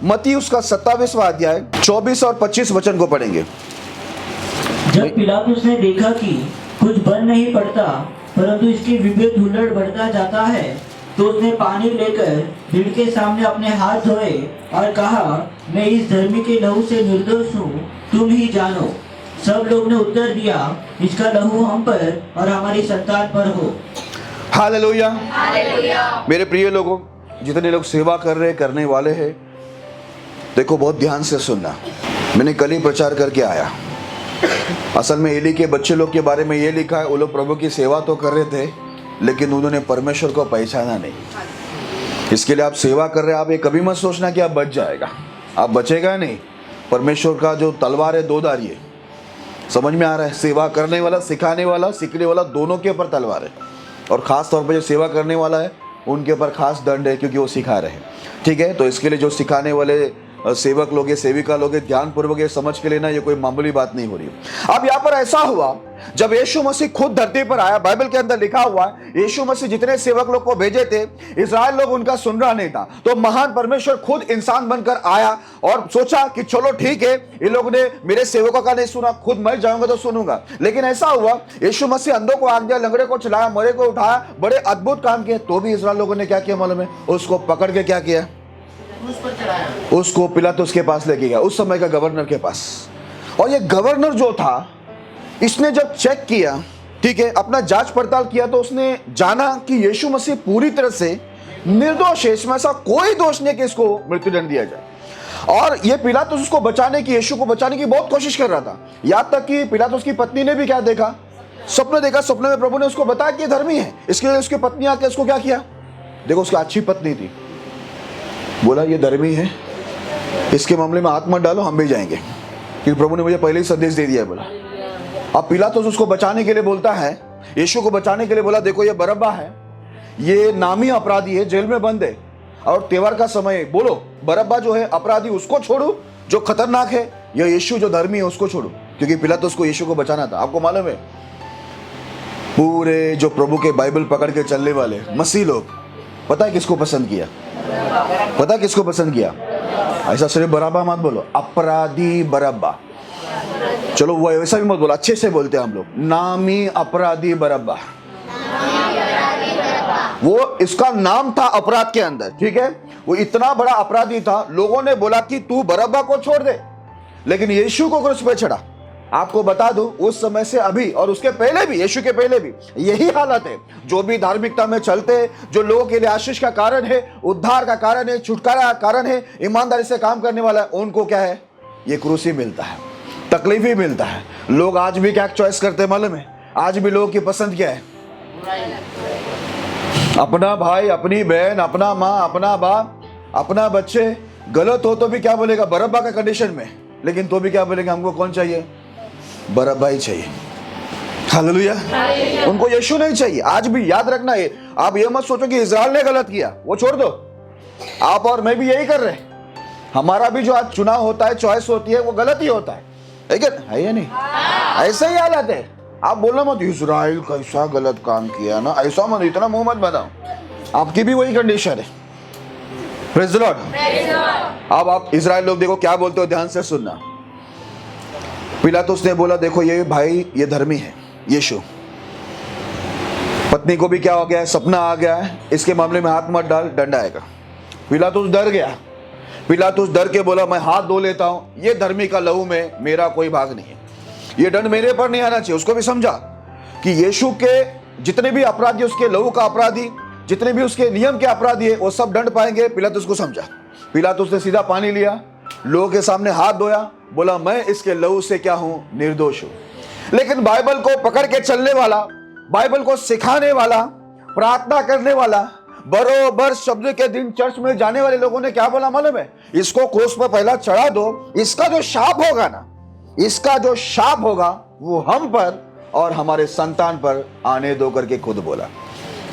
मत्ती उसका 27वां अध्याय 24 और 25 वचन को पढ़ेंगे। जब पिलातुस ने देखा कि कुछ बन नहीं पड़ता परंतु इसकी विपरीत हुल्लड़ बढ़ता जाता है, तो उसने पानी लेकर भीड़ के सामने अपने हाथ धोए और कहा, मैं इस धर्मी के लहू से निर्दोष हूँ, तुम ही जानो। सब लोग ने उत्तर दिया, इसका लहू हम पर और हमारी संतान पर हो। हालेलुया। मेरे प्रिय लोगों, जितने लोग सेवा कर रहे करने वाले हैं, देखो बहुत ध्यान से सुनना। मैंने कल ही प्रचार करके आया। असल में एली के बच्चे लोग के बारे में ये लिखा है, वो लोग प्रभु की सेवा तो कर रहे थे लेकिन उन्होंने परमेश्वर को पहचाना नहीं। इसके लिए आप सेवा कर रहे हैं, आप ये कभी मत सोचना कि आप बच जाएगा, आप बचेगा नहीं। परमेश्वर का जो तलवार है दो धारी है, समझ में आ रहा है? सेवा करने वाला, सिखाने वाला, सीखने वाला, दोनों के ऊपर तलवार है। और खास तौर पर जो सेवा करने वाला है उनके ऊपर खास दंड है, क्योंकि वो सिखा रहे हैं। ठीक है, तो इसके लिए जो सिखाने वाले सेवक लोग, सेविका लोग, ध्यान पूर्वक ये समझ के लेना, ये कोई मामूली बात नहीं हो रही। अब यहाँ पर ऐसा हुआ, जब यीशु मसीह खुद धरती पर आया, बाइबल के अंदर लिखा हुआ है, यीशु मसीह जितने सेवक लोग को भेजे थे, इजराइल लोग उनका सुन रहा नहीं था। तो महान परमेश्वर खुद इंसान बनकर आया और सोचा कि चलो ठीक है, ये लोग ने मेरे सेवकों का नहीं सुना, खुद मर जाऊंगा तो सुनूंगा। लेकिन ऐसा हुआ, यीशु मसीह अंधों को आग दिया, लंगड़े को चलाया, मरे को उठाया, बड़े अद्भुत काम किए। तो भी इजराइल लोगों ने क्या किया मालूम है? उसको पकड़ के क्या किया? उसको पिलातुस के पास लेके गया, उस समय का गवर्नर के पास। और ये गवर्नर जो था, इसने जब चेक किया, ठीक है, अपना जांच पड़ताल किया, तो उसने जाना कि यीशु मसीह पूरी तरह से निर्दोष है, इसमें ऐसा कोई दोष नहीं कि इसको मृत्युदंड दिया जाए। और ये पिलातुस उसको बचाने की, यीशु को बचाने की बहुत कोशिश कर रहा था। यहाँ तक कि पिलातुस की पत्नी ने भी क्या देखा? सपने देखा। सपने में प्रभु ने उसको बताया कि ये धर्मी है। इसके लिए उसकी पत्नी आके उसको क्या किया? देखो, उसकी अच्छी पत्नी थी, बोला ये धर्मी है, इसके मामले में हाथ मत डालो, हम भी जाएंगे, क्योंकि प्रभु ने मुझे पहले ही संदेश दे दिया है। बोला अब पिलातुस उसको बचाने के लिए बोलता है, यीशु को बचाने के लिए बोला, देखो ये बरअब्बा है, ये नामी अपराधी है, जेल में बंद है, और त्योहार का समय है, बोलो बरअब्बा जो है अपराधी उसको छोड़ू जो खतरनाक है, या यीशु जो धर्मी है उसको छोड़ू? क्योंकि पिलातुस को यीशु को बचाना था। आपको मालूम है, पूरे जो प्रभु के बाइबल पकड़ के चलने वाले मसीह लोग, पता है किसको पसंद किया? पता है किसको पसंद किया? ऐसा सिर्फ बरअब्बा मत बोलो, अपराधी बरअब्बा। चलो वो वैसा भी मत बोलो, अच्छे से बोलते हैं हम लोग, नामी अपराधी बरअब्बा। वो इसका नाम था अपराध के अंदर, ठीक है। वो इतना बड़ा अपराधी था, लोगों ने बोला कि तू बरअब्बा को छोड़ दे, लेकिन यीशु को क्रूस पे चढ़ा। आपको बता दूं, उस समय से अभी और उसके पहले भी, यीशु के पहले भी यही हालत है। जो भी धार्मिकता में चलते, जो लोगों के लिए आशीष का कारण है, उद्धार का कारण है, छुटकारा का कारण है, ईमानदारी से काम करने वाला है, उनको क्या है? ये क्रूस ही मिलता है, तकलीफ ही मिलता है। लोग आज भी क्या चॉइस करते हैं मालूम है? आज भी लोगों की पसंद क्या है? अपना भाई, अपनी बहन, अपना माँ, अपना बाप, अपना बच्चे गलत हो तो भी क्या बोलेगा? बरअब्बा का कंडीशन में, लेकिन तो भी क्या बोलेगा? हमको कौन चाहिए? बरअब्बा ही चाहिए। हालेलुया। उनको यीशु नहीं चाहिए। आज भी याद रखना है, आप ये मत सोचो कि इजराइल ने गलत किया, वो छोड़ दो। आप और मैं भी यही कर रहे हैं। हमारा भी जो आज चुनाव होता है, चॉइस होती है, वो गलत ही होता है, लेकिन है या नहीं? ऐसा ही हालत है। आप बोलना मत इजराइल कैसा गलत काम किया ना, ऐसा मत, इतना मुंह मत बनाओ। आपकी भी वही कंडीशन है। Praise the Lord. अब आप इजराइल लोग देखो क्या बोलते हो, ध्यान से सुनना। पिलातुस ने बोला, देखो ये भाई ये धर्मी है, यीशु। पत्नी को भी क्या हो गया है? सपना आ गया है, इसके मामले में हाथ मत डाल, दंड आएगा। पिलातुस डर गया। पिलातुस डर के बोला, मैं हाथ धो लेता हूं, ये धर्मी का लहू में मेरा कोई भाग नहीं है, ये दंड मेरे पर नहीं आना चाहिए। उसको भी समझा कि यीशु के जितने भी अपराधी, उसके लहू का अपराधी, जितने भी उसके नियम के अपराधी है, वो सब दंड पाएंगे। पिलातुस को समझा। पिलातुस ने सीधा पानी लिया, लोगों के सामने हाथ धोया, बोला मैं इसके लहू से क्या हूं? निर्दोष हूं। लेकिन बाइबल को पकड़ के चलने वाला, बाइबल को सिखाने वाला, प्रार्थना करने वाला, बरोबर शब्द के दिन चर्च में जाने वाले लोगों ने क्या बोला मालूम है? इसको क्रूस पर पहला चढ़ा दो, इसका जो शाप होगा ना, इसका जो शाप होगा वो हम पर और हमारे संतान पर आने दो करके खुद बोला।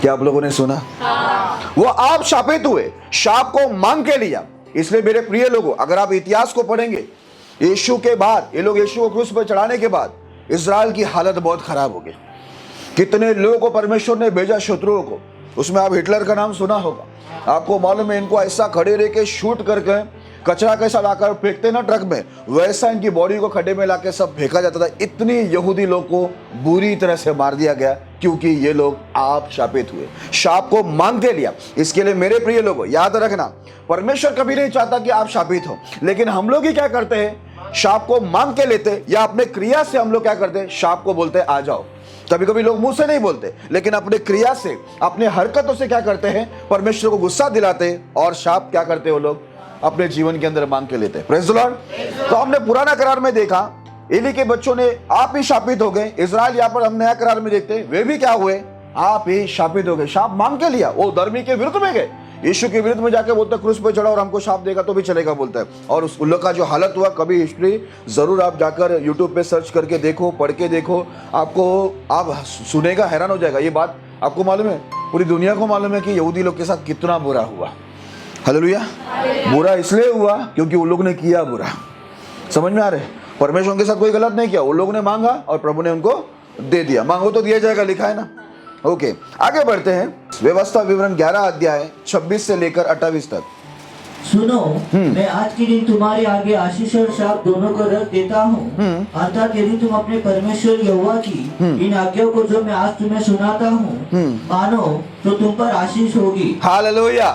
क्या आप लोगों ने सुना? वो आप शापित हुए, शाप को मांग के लिया। इसलिए मेरे प्रिय लोगों, अगर आप इतिहास को पढ़ेंगे, यीशु के बाद, ये लोग यीशु को क्रूस पर चढ़ाने के बाद इजराइल की हालत बहुत खराब हो गई। कितने लोगों को परमेश्वर ने भेजा, शत्रुओं को। उसमें आप हिटलर का नाम सुना होगा। आपको मालूम है इनको ऐसा खड़े रह के शूट करके कचरा कैसा लाकर फेंकते ना ट्रक में, वैसा इनकी बॉडी को खड्डे में लाके सब फेंका जाता था। इतनी यहूदी लोग को बुरी तरह से मार दिया गया क्योंकि ये लोग आप शापित हुए, शाप को मांग के लिया। इसके लिए मेरे प्रिय लोगों याद रखना, परमेश्वर कभी नहीं चाहता कि आप शापित हो, लेकिन हम लोग ही क्या करते हैं, शाप को मांग के लेते या अपने क्रिया से हम लोग क्या करते हैं, शाप को बोलते हैं आ जाओ। कभी कभी लोग मुंह से नहीं बोलते, लेकिन अपने क्रिया से, अपने हरकतों से क्या करते हैं, परमेश्वर को गुस्सा दिलाते हैं और शाप क्या करते हैं वो लोग अपने जीवन के अंदर मांग के लेते हैं। Praise the Lord. तो हमने पुराना करार में देखा एली के बच्चों ने आप ही शापित हो गए। इजराइल यहाँ पर हम नया करार में देखते हैं वे भी क्या हुए, आप ही शापित हो गए, शाप मांग के लिया। वो धर्मी के विरुद्ध में गए, यीशु के विरुद्ध में जाके बोलते क्रूस पे चढ़ा और हमको शाप देगा तो भी चलेगा बोलता है। और उस लोग का जो हालत हुआ, कभी हिस्ट्री जरूर आप जाकर यूट्यूब पे सर्च करके देखो, पढ़ के देखो, आपको आप सुनेगा, हैरान हो जाएगा। ये बात आपको मालूम है, पूरी दुनिया को मालूम है कि यहूदी लोग के साथ कितना बुरा हुआ। हालेलुया। बुरा इसलिए हुआ क्योंकि उन लोग ने किया बुरा। समझ में आ रहे, परमेश्वर के साथ कोई गलत नहीं किया, उन लोगों ने मांगा और प्रभु ने उनको दे दिया। मांगो तो दिया जाएगा, लिखा है ना। ओके, आगे बढ़ते हैं। व्यवस्था विवरण 11 अध्याय 26 से लेकर 28 तक। सुनो, मैं आज के दिन तुम्हारे आगे आशीष और शाप दोनों को रख देता हूँ। अर्थात यदि तुम अपने परमेश्वर यहोवा की इन आज्ञाओं को जो मैं आज तुम्हें सुनाता हूँ मानो तो तुम पर आशीष होगी। हालेलुया।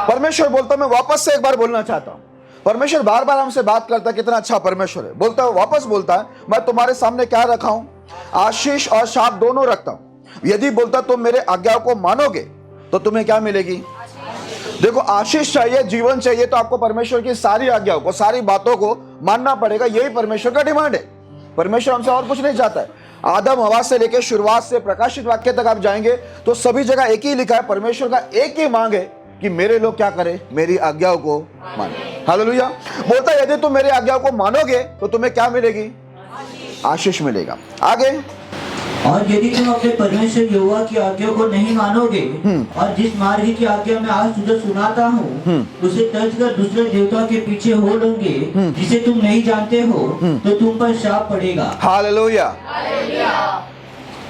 परमेश्वर बोलता, मैं वापस से एक बार बोलना चाहता हूँ। परमेश्वर बार बार हमसे बात करता है, कितना अच्छा परमेश्वर है। बोलता है, वापस बोलता है, मैं तुम्हारे सामने क्या रखा हूँ, आशीष और शाप दोनों रखता हूँ। यदि बोलता तुम मेरे आज्ञाओं को मानोगे तो तुम्हें क्या मिलेगी। देखो, आशीष चाहिए, जीवन चाहिए, तो आपको परमेश्वर की सारी आज्ञाओं को, सारी बातों को मानना पड़ेगा। यही परमेश्वर का डिमांड है। परमेश्वर हमसे और कुछ नहीं चाहता है। आदम हवा से लेकर शुरुआत से प्रकाशित वाक्य तक आप जाएंगे तो सभी जगह एक ही लिखा है, परमेश्वर का एक ही मांग है कि मेरे लोग क्या करें, मेरी आज्ञाओं को माने। हालेलुया। बोलता है, यदि तुम मेरी आज्ञाओं को मानोगे तो तुम्हें क्या मिलेगी, आशीष मिलेगा। आगे, और यदि तुम अपने परमेश्वर यहोवा की आज्ञाओं को नहीं मानोगे और जिस मार्ग की आज्ञा मैं आज तुझे सुनाता हूँ उसे तज कर दूसरे देवता के पीछे हो लोगे जिसे तुम नहीं जानते हो तो तुम पर शाप पड़ेगा। हालेलुया।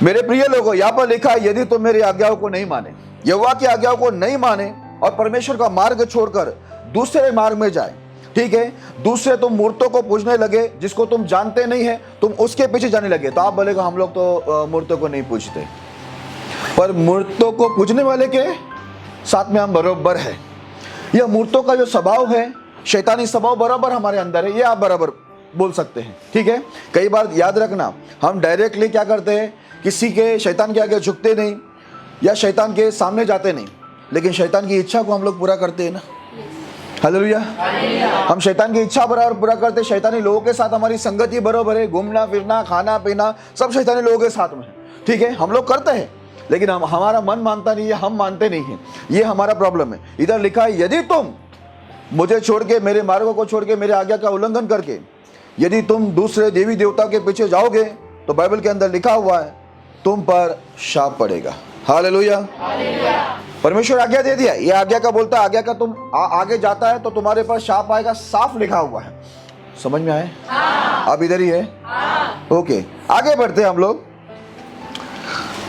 मेरे प्रिय लोगों, यहाँ पर लिखा है, यदि तुम मेरी आज्ञाओं को नहीं माने, यहोवा की आज्ञाओं को नहीं माने और परमेश्वर का मार्ग छोड़कर दूसरे मार्ग में जाए, ठीक है, दूसरे तुम मूर्तों को पूजने लगे जिसको तुम जानते नहीं है, तुम उसके पीछे जाने लगे। तो आप बोलेगा हम लोग तो मूर्तों को नहीं पूजते, पर मूर्तों को पूजने वाले के साथ में हम बराबर है। यह मूर्तों का जो स्वभाव है, शैतानी स्वभाव बराबर हमारे अंदर है, ये आप बराबर बोल सकते हैं, ठीक है। कई बार याद रखना, हम डायरेक्टली क्या करते हैं, किसी के शैतान के आगे झुकते नहीं या शैतान के सामने जाते नहीं, लेकिन शैतान की इच्छा को हम लोग पूरा करते हैं ना। हालेलुया। हम शैतान की इच्छा बराबर पूरा करते। शैतानी लोगों के साथ हमारी संगति बराबर है, घूमना फिरना खाना पीना सब शैतानी लोगों के साथ में है, ठीक है, हम लोग करते हैं, लेकिन हमारा मन मानता नहीं है, हम मानते नहीं हैं, ये हमारा प्रॉब्लम है। इधर लिखा है, यदि तुम मुझे छोड़ के, मेरे मार्गों को छोड़ के, मेरे आज्ञा का उल्लंघन करके यदि तुम दूसरे देवी देवता के पीछे जाओगे तो बाइबल के अंदर लिखा हुआ है तुम पर शाप पड़ेगा। हालेलुया। परमेश्वर आज्ञा दे दिया, ये आज्ञा का बोलता है, आज्ञा का तुम आगे जाता है तो तुम्हारे पास शाप आएगा, साफ लिखा हुआ है। समझ में आए? अब इधर ही है। ओके, आगे बढ़ते हैं हम लोग।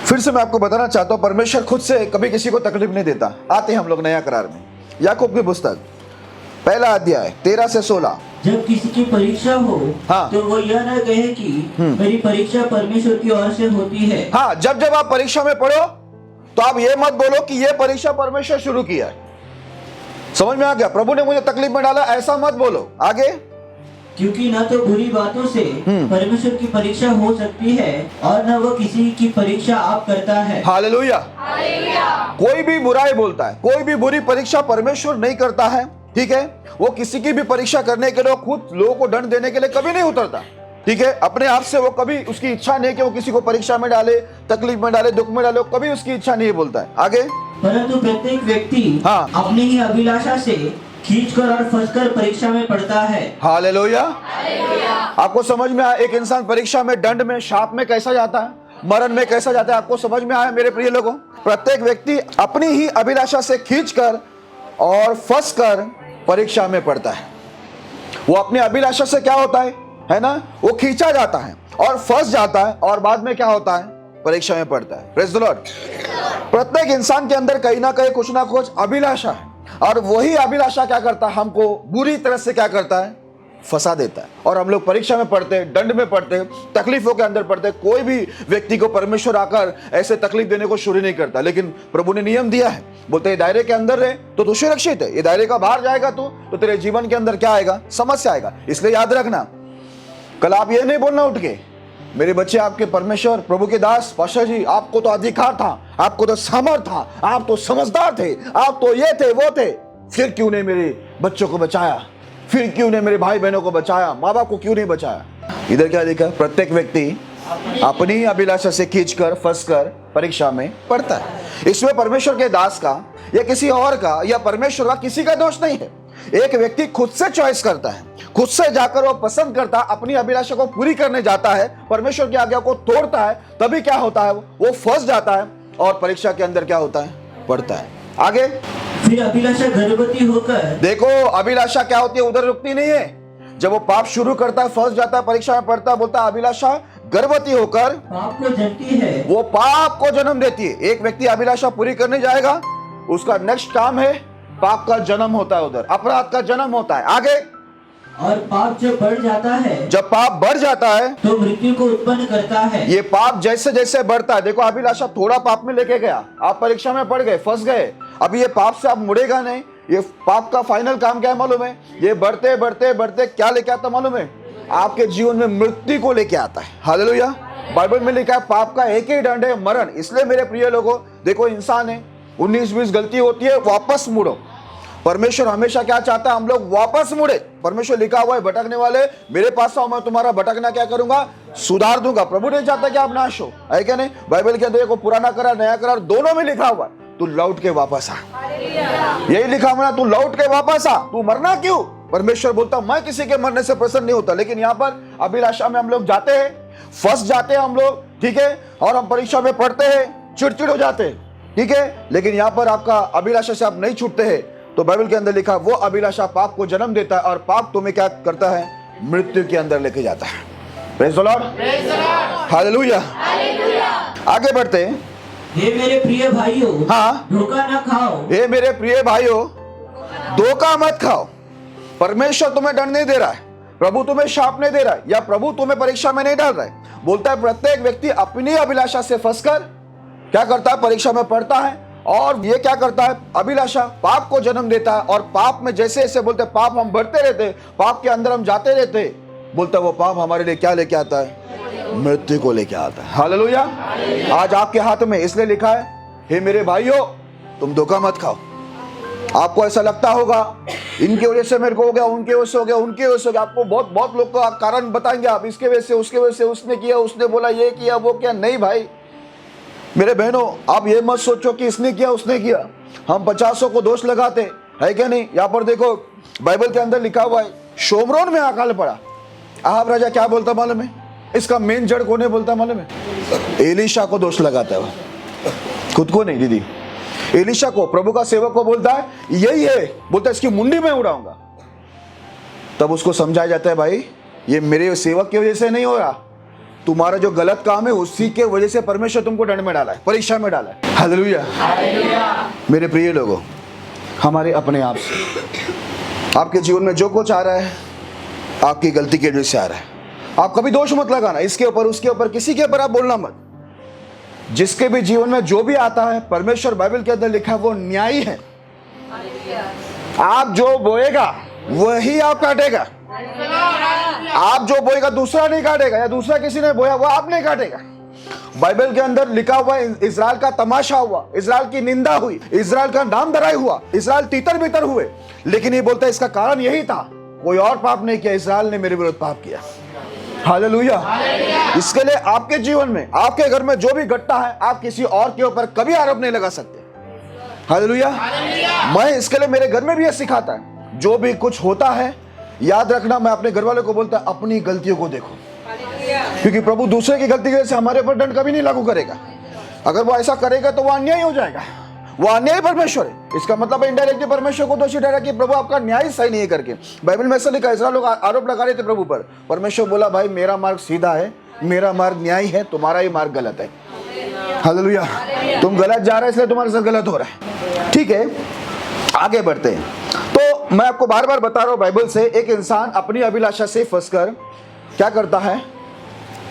फिर से मैं आपको बताना चाहता हूं, परमेश्वर खुद से कभी किसी को तकलीफ नहीं देता। आते हैं हम लोग नया करार में, याकूब की पुस्तक 1 अध्याय 13 से 16। जब किसी की परीक्षा हो तो वो यह न कहे कि मेरी परीक्षा परमेश्वर की ओर से होती है। हाँ, जब जब आप परीक्षा में पढ़ो तो आप ये मत बोलो कि ये परीक्षा परमेश्वर शुरू किया है। समझ में आ गया? प्रभु ने मुझे तकलीफ में डाला, ऐसा मत बोलो। आगे, क्योंकि न तो बुरी बातों से परमेश्वर की परीक्षा हो सकती है और न वो किसी की परीक्षा आप करता है। हालेलुया। कोई भी बुराई बोलता है, कोई भी बुरी परीक्षा परमेश्वर नहीं करता है, ठीक है। वो किसी की भी परीक्षा करने के लिए, खुद लोगों को दंड देने के लिए कभी नहीं उतरता, ठीक है। अपने आप से वो कभी, उसकी इच्छा नहीं कि वो किसी को परीक्षा में डाले, तकलीफ में डाले, दुख में डाले, कभी उसकी इच्छा नहीं बोलता है। आगे, परंतु प्रत्येक व्यक्ति अपनी ही अभिलाषा से खींचकर और फंसकर परीक्षा में पड़ता है। हालेलुया। आपको समझ में आया? एक इंसान परीक्षा में, दंड में, शाप में कैसा जाता है, मरण में कैसा जाता है, आपको समझ में आया मेरे प्रिय लोगों? प्रत्येक व्यक्ति अपनी ही अभिलाषा से खींचकर और फंसकर परीक्षा में पड़ता है। वो अपनी अभिलाषा से क्या होता है ना, वो खींचा जाता है और फंस जाता है और बाद में क्या होता है, परीक्षा में पढ़ता है। Praise the Lord. प्रत्येक इंसान के अंदर कहीं ना कहीं कुछ ना कुछ अभिलाषा है, और वही अभिलाषा क्या करता है, हमको बुरी तरह से क्या करता है, फंसा देता है। और हम लोग परीक्षा में पढ़ते हैं, दंड में पढ़ते हैं, तकलीफों के अंदर पढ़ते हैं। कोई भी व्यक्ति को परमेश्वर आकर ऐसे तकलीफ देने को शुरू नहीं करता, लेकिन प्रभु ने नियम दिया है, बोलते हैं दायरे के अंदर रहे तो तू सुरक्षित है, ये दायरे का बाहर जाएगा तो तेरे जीवन के अंदर क्या आएगा, समस्या आएगा। इसलिए याद रखना, कल आप ये नहीं बोलना उठ के, मेरे बच्चे आपके परमेश्वर प्रभु के दास पाशा जी, आपको तो अधिकार था, आपको तो सामर्थ था, आप तो समझदार थे, आप तो ये थे वो थे, फिर क्यों नहीं मेरे बच्चों को बचाया, फिर क्यों नहीं मेरे भाई बहनों को बचाया, माँ बाप को क्यों नहीं बचाया। इधर क्या लिखा, प्रत्येक व्यक्ति अपनी अभिलाषा से खींचकर फंसकर परीक्षा में पड़ता है। इसमें परमेश्वर के दास का या किसी और का या परमेश्वर का किसी का दोष नहीं है। एक व्यक्ति खुद से चॉइस करता है, खुद से जाकर वो पसंद करता है, अपनी अभिलाषा को पूरी करने जाता है, परमेश्वर की आज्ञा को तोड़ता है, तभी क्या होता है, वो फंस जाता है और परीक्षा के अंदर क्या होता है, पड़ता है। आगे फिर अभिलाषा गर्भवती होकर, देखो अभिलाषा क्या होती है, उधर रुकती नहीं है। जब वो पाप शुरू करता है, फंस जाता है, परीक्षा में पड़ता है, बोलता है अभिलाषा गर्भवती होकर पाप को जनती है, वो पाप को जन्म देती है। एक व्यक्ति अभिलाषा पूरी करने जाएगा, उसका नेक्स्ट काम है पाप का जन्म होता है, उधर अपराध का जन्म होता है। आगे, और पाप जब बढ़ जाता है, जब पाप बढ़ जाता है तो मृत्यु को उत्पन्न करता है। ये पाप जैसे जैसे बढ़ता है, देखो अभिलाषा थोड़ा पाप में लेके गया, आप परीक्षा में पड़ गए, फंस गए, अभी ये पाप से आप मुड़ेगा नहीं। ये पाप का फाइनल काम क्या है मालूम है, ये बढ़ते बढ़ते बढ़ते क्या लेके आता मालूम है, आपके जीवन में मृत्यु को लेके आता है। हालेलुया। बाइबल में लिखा है पाप का एक ही दंड है, मरण। इसलिए मेरे प्रिय लोगों, देखो इंसान है, 19-20 गलती होती है, वापस मुड़ो। परमेश्वर हमेशा क्या चाहता है, हम लोग वापस मुड़े। परमेश्वर लिखा हुआ है, भटकने वाले मेरे पास आओ, मैं तुम्हारा भटकना क्या करूंगा, सुधार दूंगा। प्रभु नहीं चाहता कि आप नाश हो, है क्या नहीं। बाइबल के अंदर देखो, पुराना करार नया करार दोनों में लिखा हुआ है, तू लौट के वापस आ। यही लिखा हुआ है, तू लौट के वापस आ। तू मरना क्यों, परमेश्वर बोलता मैं किसी के मरने से प्रसन्न नहीं होता। लेकिन यहाँ पर अभिलाषा में हम लोग जाते हैं, फंस जाते हैं हम लोग, ठीक है, और हम परीक्षा में पढ़ते हैं, चिड़चिड़ हो जाते हैं, ठीक है। लेकिन यहाँ पर आपका अभिलाषा से आप नहीं छूटते हैं, तो बाइबल के अंदर लिखा, वो अभिलाषा पाप को जन्म देता है, और पाप तुम्हें क्या करता है, मृत्यु के अंदर लेके जाता है। Praise the Lord, hallelujah. आगे बढ़ते हैं। हे मेरे प्रिय भाइयों, हाँ, धोखा न खाओ। हे मेरे प्रिय भाइयों, धोखा मत खाओ। परमेश्वर तुम्हें दंड नहीं दे रहा है, प्रभु तुम्हें शाप नहीं दे रहा है, या प्रभु तुम्हें परीक्षा में नहीं डाल रहा है। बोलता है प्रत्येक व्यक्ति अपनी अभिलाषा से फंसकर क्या करता है, परीक्षा में पढ़ता है, और ये क्या करता है, अभिलाषा पाप को जन्म देता है। और पाप में जैसे जैसे बोलते पाप हम बढ़ते रहते, पाप के अंदर हम जाते रहते, बोलता है वो पाप हमारे लिए क्या लेके आता है, मृत्यु को लेके आता है। हालेलुया। आज आपके हाथ में, इसलिए लिखा है, हे मेरे भाइयों तुम धोखा मत खाओ। आपको ऐसा लगता होगा इनकी वजह से मेरे को हो गया, उनके वजह से हो गया, उनके वजह से हो गया, आपको बहुत बहुत लोग का कारण बताएंगे, आप इसके वजह से, उसके वजह से, उसने किया, उसने बोला, ये किया, वो किया। नहीं भाई मेरे बहनों, आप ये मत सोचो कि इसने किया, उसने किया। हम 50 को दोष लगाते है क्या नहीं। यहाँ पर देखो बाइबल के अंदर लिखा हुआ है, शोमरोन में अकाल पड़ा। आहाब राजा क्या बोलता मालूम है, इसका मेन जड़ कौन है बोलता मालूम है, एलीशा को दोष लगाता है वो, खुद को नहीं दीदी, एलीशा को, प्रभु का सेवक को बोलता है यही है, बोलता है इसकी मुंडी में उड़ाऊंगा। तब उसको समझाया जाता है भाई ये मेरे सेवक की वजह से नहीं हो रहा, तुम्हारा जो गलत काम है उसी के वजह से परमेश्वर तुमको दंड में डाला है, परीक्षा में डाला है। हालेलुया। मेरे प्रिय लोगों, हमारे अपने आप से आपके जीवन में जो कुछ आ रहा है आपकी गलती की वजह से आ रहा है। आप कभी दोष मत लगाना, इसके ऊपर उसके ऊपर किसी के ऊपर आप बोलना मत। जिसके भी जीवन में जो भी आता है, परमेश्वर बाइबल के अंदर लिखा है वो न्यायी है। आप जो बोएगा वही आप काटेगा। आप जो बोएगा दूसरा नहीं काटेगा, या दूसरा किसी ने बोया वो आप नहीं काटेगा। बाइबल के अंदर लिखा हुआ इज़राइल का तमाशा हुआ, इज़राइल की निंदा हुई, इज़राइल का नाम धराई हुआ, इज़राइल तीतर बीतर हुए। लेकिन ये बोलता है इसका कारण यही था, कोई और पाप नहीं किया, इज़राइल ने मेरे विरुद्ध पाप किया। हालेलुया। इसके लिए आपके जीवन में, आपके घर में जो भी घटता है, आप किसी और के ऊपर कभी आरोप नहीं लगा सकते। हालेलुया। मैं इसके लिए मेरे घर में भी ये सिखाता है, जो भी कुछ होता है याद रखना, मैं अपने घर वालों को बोलता है अपनी गलतियों को देखो, क्योंकि प्रभु दूसरे की गलती की वजह से हमारे ऊपर दंड कभी नहीं लागू करेगा। अगर वो ऐसा करेगा तो वो अन्याय हो जाएगा, वो अन्याय परमेश्वर है। इसका मतलब है इनडायरेक्टली परमेश्वर को दोषी ठहरा कि प्रभु आपका न्याय सही नहीं करके। बाइबल में ऐसा लिखा है, इस्राएल लोग आरोप लगा रहे थे प्रभु पर, परमेश्वर बोला भाई मेरा मार्ग सीधा है, मेरा मार्ग न्याय है, तुम्हारा ही मार्ग गलत है। हालेलुया। तुम गलत जा रहे हो इसलिए तुम्हारे साथ गलत हो रहा है। ठीक है, आगे बढ़ते हैं। तो मैं आपको बार बार बता रहा हूं बाइबल से, एक इंसान अपनी अभिलाषा से फंसकर क्या करता है,